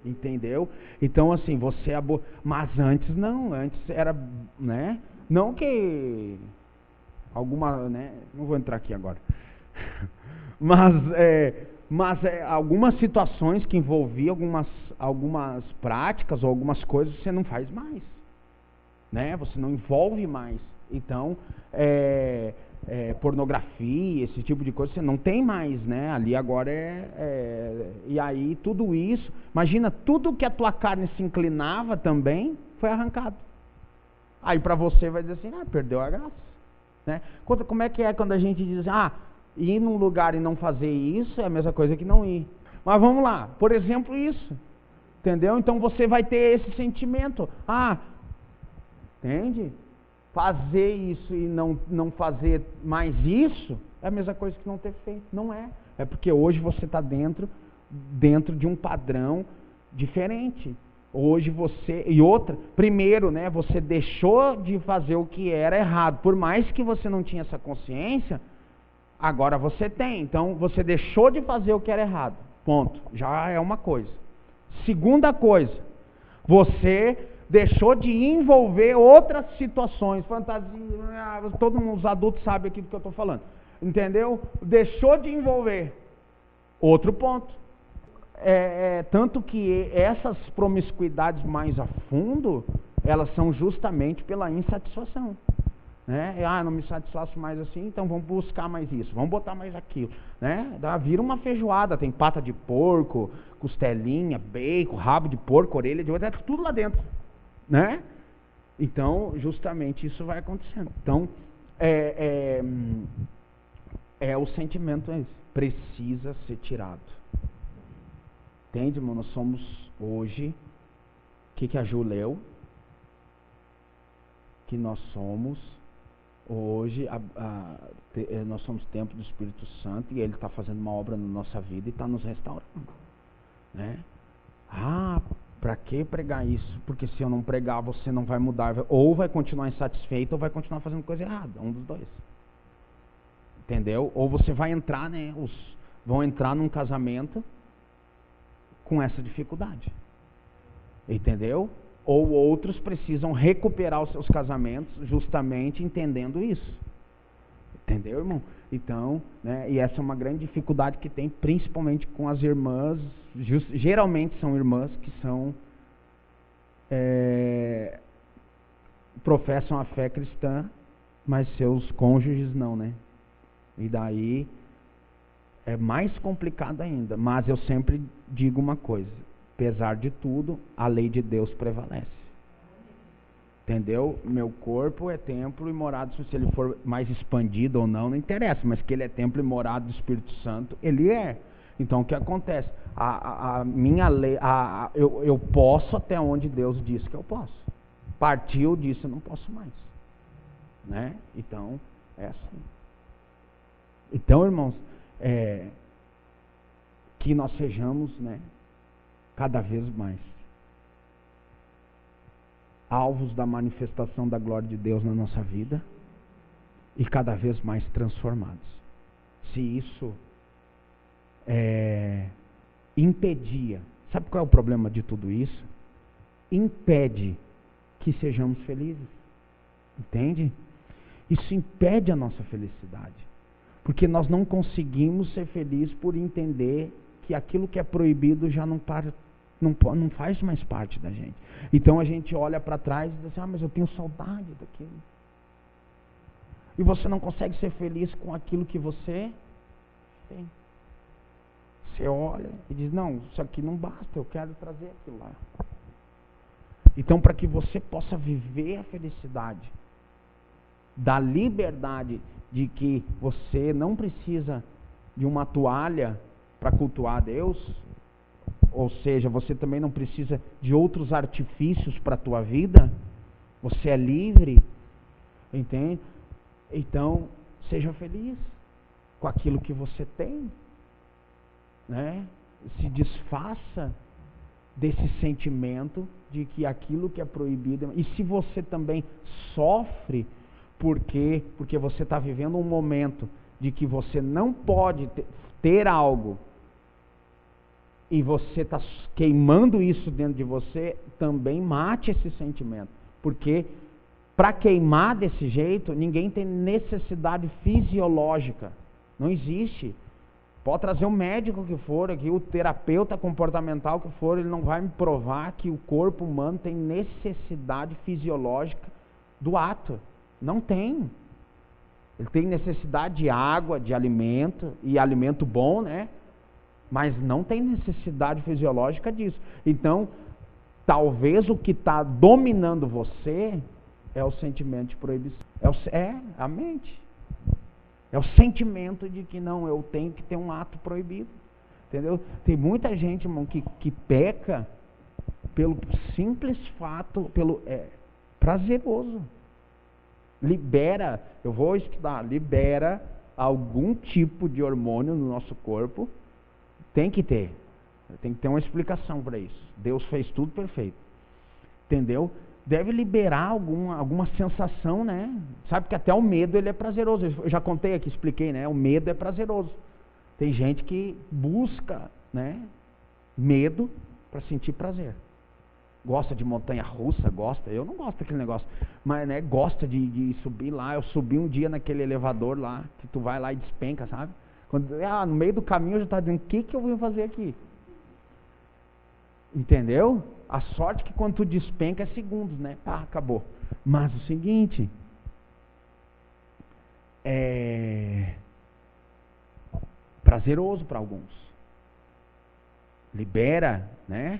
entendeu? Então assim, você mas antes não, antes era, né? Não que alguma, né? Não vou entrar aqui agora. mas algumas situações que envolviam algumas práticas ou algumas coisas você não faz mais, né? Você não envolve mais. Então, pornografia, esse tipo de coisa, você não tem mais, né? Ali agora e aí tudo isso, imagina, tudo que a tua carne se inclinava também foi arrancado. Aí para você vai dizer assim, perdeu a graça, né? Como é que é quando a gente diz, ir num lugar e não fazer isso é a mesma coisa que não ir. Mas vamos lá, por exemplo, isso, entendeu? Então você vai ter esse sentimento, entende? Fazer isso e não fazer mais isso é a mesma coisa que não ter feito. Não é. É porque hoje você está dentro de um padrão diferente. Hoje você... E outra, primeiro, né, você deixou de fazer o que era errado. Por mais que você não tinha essa consciência, agora você tem. Então, você deixou de fazer o que era errado. Ponto. Já é uma coisa. Segunda coisa, você deixou de envolver outras situações, fantasia, todos os adultos sabem aqui do que eu estou falando, entendeu? Deixou de envolver. Outro ponto, tanto que essas promiscuidades mais a fundo, elas são justamente pela insatisfação, né? Não me satisfaço mais assim, então vamos buscar mais isso, vamos botar mais aquilo, né? Vira uma feijoada, tem pata de porco, costelinha, bacon, rabo de porco, orelha de outro, tudo lá dentro, né? Então, justamente isso vai acontecendo. Então, o sentimento é esse. Precisa ser tirado. Entende, irmão? Nós somos hoje, o que a Ju leu? Que nós somos hoje, nós somos templo do Espírito Santo e Ele está fazendo uma obra na nossa vida e está nos restaurando, né? Para que pregar isso? Porque se eu não pregar, você não vai mudar, ou vai continuar insatisfeito, ou vai continuar fazendo coisa errada, um dos dois. Entendeu? Ou você vai entrar, né? Vão entrar num casamento com essa dificuldade. Entendeu? Ou outros precisam recuperar os seus casamentos justamente entendendo isso. Entendeu, irmão? Então, né, e essa é uma grande dificuldade que tem, principalmente com as irmãs, geralmente são irmãs que são, professam a fé cristã, mas seus cônjuges não, né? E daí é mais complicado ainda, mas eu sempre digo uma coisa, apesar de tudo, a lei de Deus prevalece. Entendeu? Meu corpo é templo e morado, se ele for mais expandido ou não, não interessa, mas que ele é templo e morado do Espírito Santo, ele é. Então o que acontece? A minha lei, eu posso até onde Deus disse que eu posso. Partiu disso, eu não posso mais. Né? Então, é assim. Então, irmãos, que nós sejamos, né, cada vez mais alvos da manifestação da glória de Deus na nossa vida e cada vez mais transformados. Se isso impedia, sabe qual é o problema de tudo isso? Impede que sejamos felizes. Entende? Isso impede a nossa felicidade. Porque nós não conseguimos ser felizes por entender que aquilo que é proibido já não faz mais parte da gente. Então a gente olha para trás e diz assim, mas eu tenho saudade daquilo. E você não consegue ser feliz com aquilo que você tem. Você olha e diz, não, isso aqui não basta, eu quero trazer aquilo lá. Então, para que você possa viver a felicidade, da liberdade de que você não precisa de uma toalha para cultuar a Deus, ou seja, você também não precisa de outros artifícios para a tua vida, você é livre, entende? Então, seja feliz com aquilo que você tem, né? Se desfaça desse sentimento de que aquilo que é proibido, e se você também sofre porque você está vivendo um momento de que você não pode ter algo e você está queimando isso dentro de você, também mate esse sentimento, porque para queimar desse jeito, ninguém tem necessidade fisiológica, não existe. Pode trazer o médico que for aqui, o terapeuta comportamental que for, ele não vai me provar que o corpo humano tem necessidade fisiológica do ato. Não tem. Ele tem necessidade de água, de alimento, e alimento bom, né? Mas não tem necessidade fisiológica disso. Então, talvez o que está dominando você é o sentimento de proibição. A mente. É o sentimento de que não, eu tenho que ter um ato proibido. Entendeu? Tem muita gente, irmão, que peca pelo simples fato, prazeroso. Eu vou estudar, libera algum tipo de hormônio no nosso corpo. Tem que ter uma explicação para isso. Deus fez tudo perfeito. Entendeu? Deve liberar alguma sensação, né? Sabe que até o medo ele é prazeroso. Eu já contei aqui, expliquei, né? O medo é prazeroso. Tem gente que busca, né, medo para sentir prazer. Gosta de montanha-russa, eu não gosto daquele negócio, mas, né, gosta de subir lá. Eu subi um dia naquele elevador lá, que tu vai lá e despenca, sabe? No meio do caminho eu já estava dizendo, o que eu vim fazer aqui? Entendeu? A sorte que quando tu despenca é segundos, né? Acabou. Mas o seguinte, é prazeroso para alguns. Libera, né?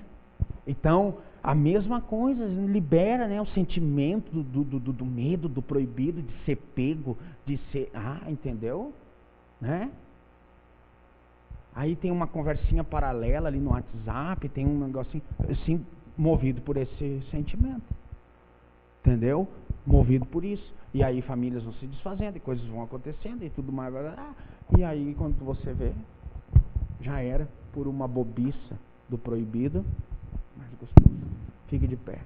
Então, a mesma coisa, libera, né, o sentimento do medo, do proibido, de ser pego, de ser... entendeu? Né? Aí tem uma conversinha paralela ali no WhatsApp, tem um negocinho assim, movido por esse sentimento. Entendeu? Movido por isso. E aí famílias vão se desfazendo, e coisas vão acontecendo, e tudo mais. E aí quando você vê, já era por uma bobiça do proibido, mais gostoso. Fique de pé.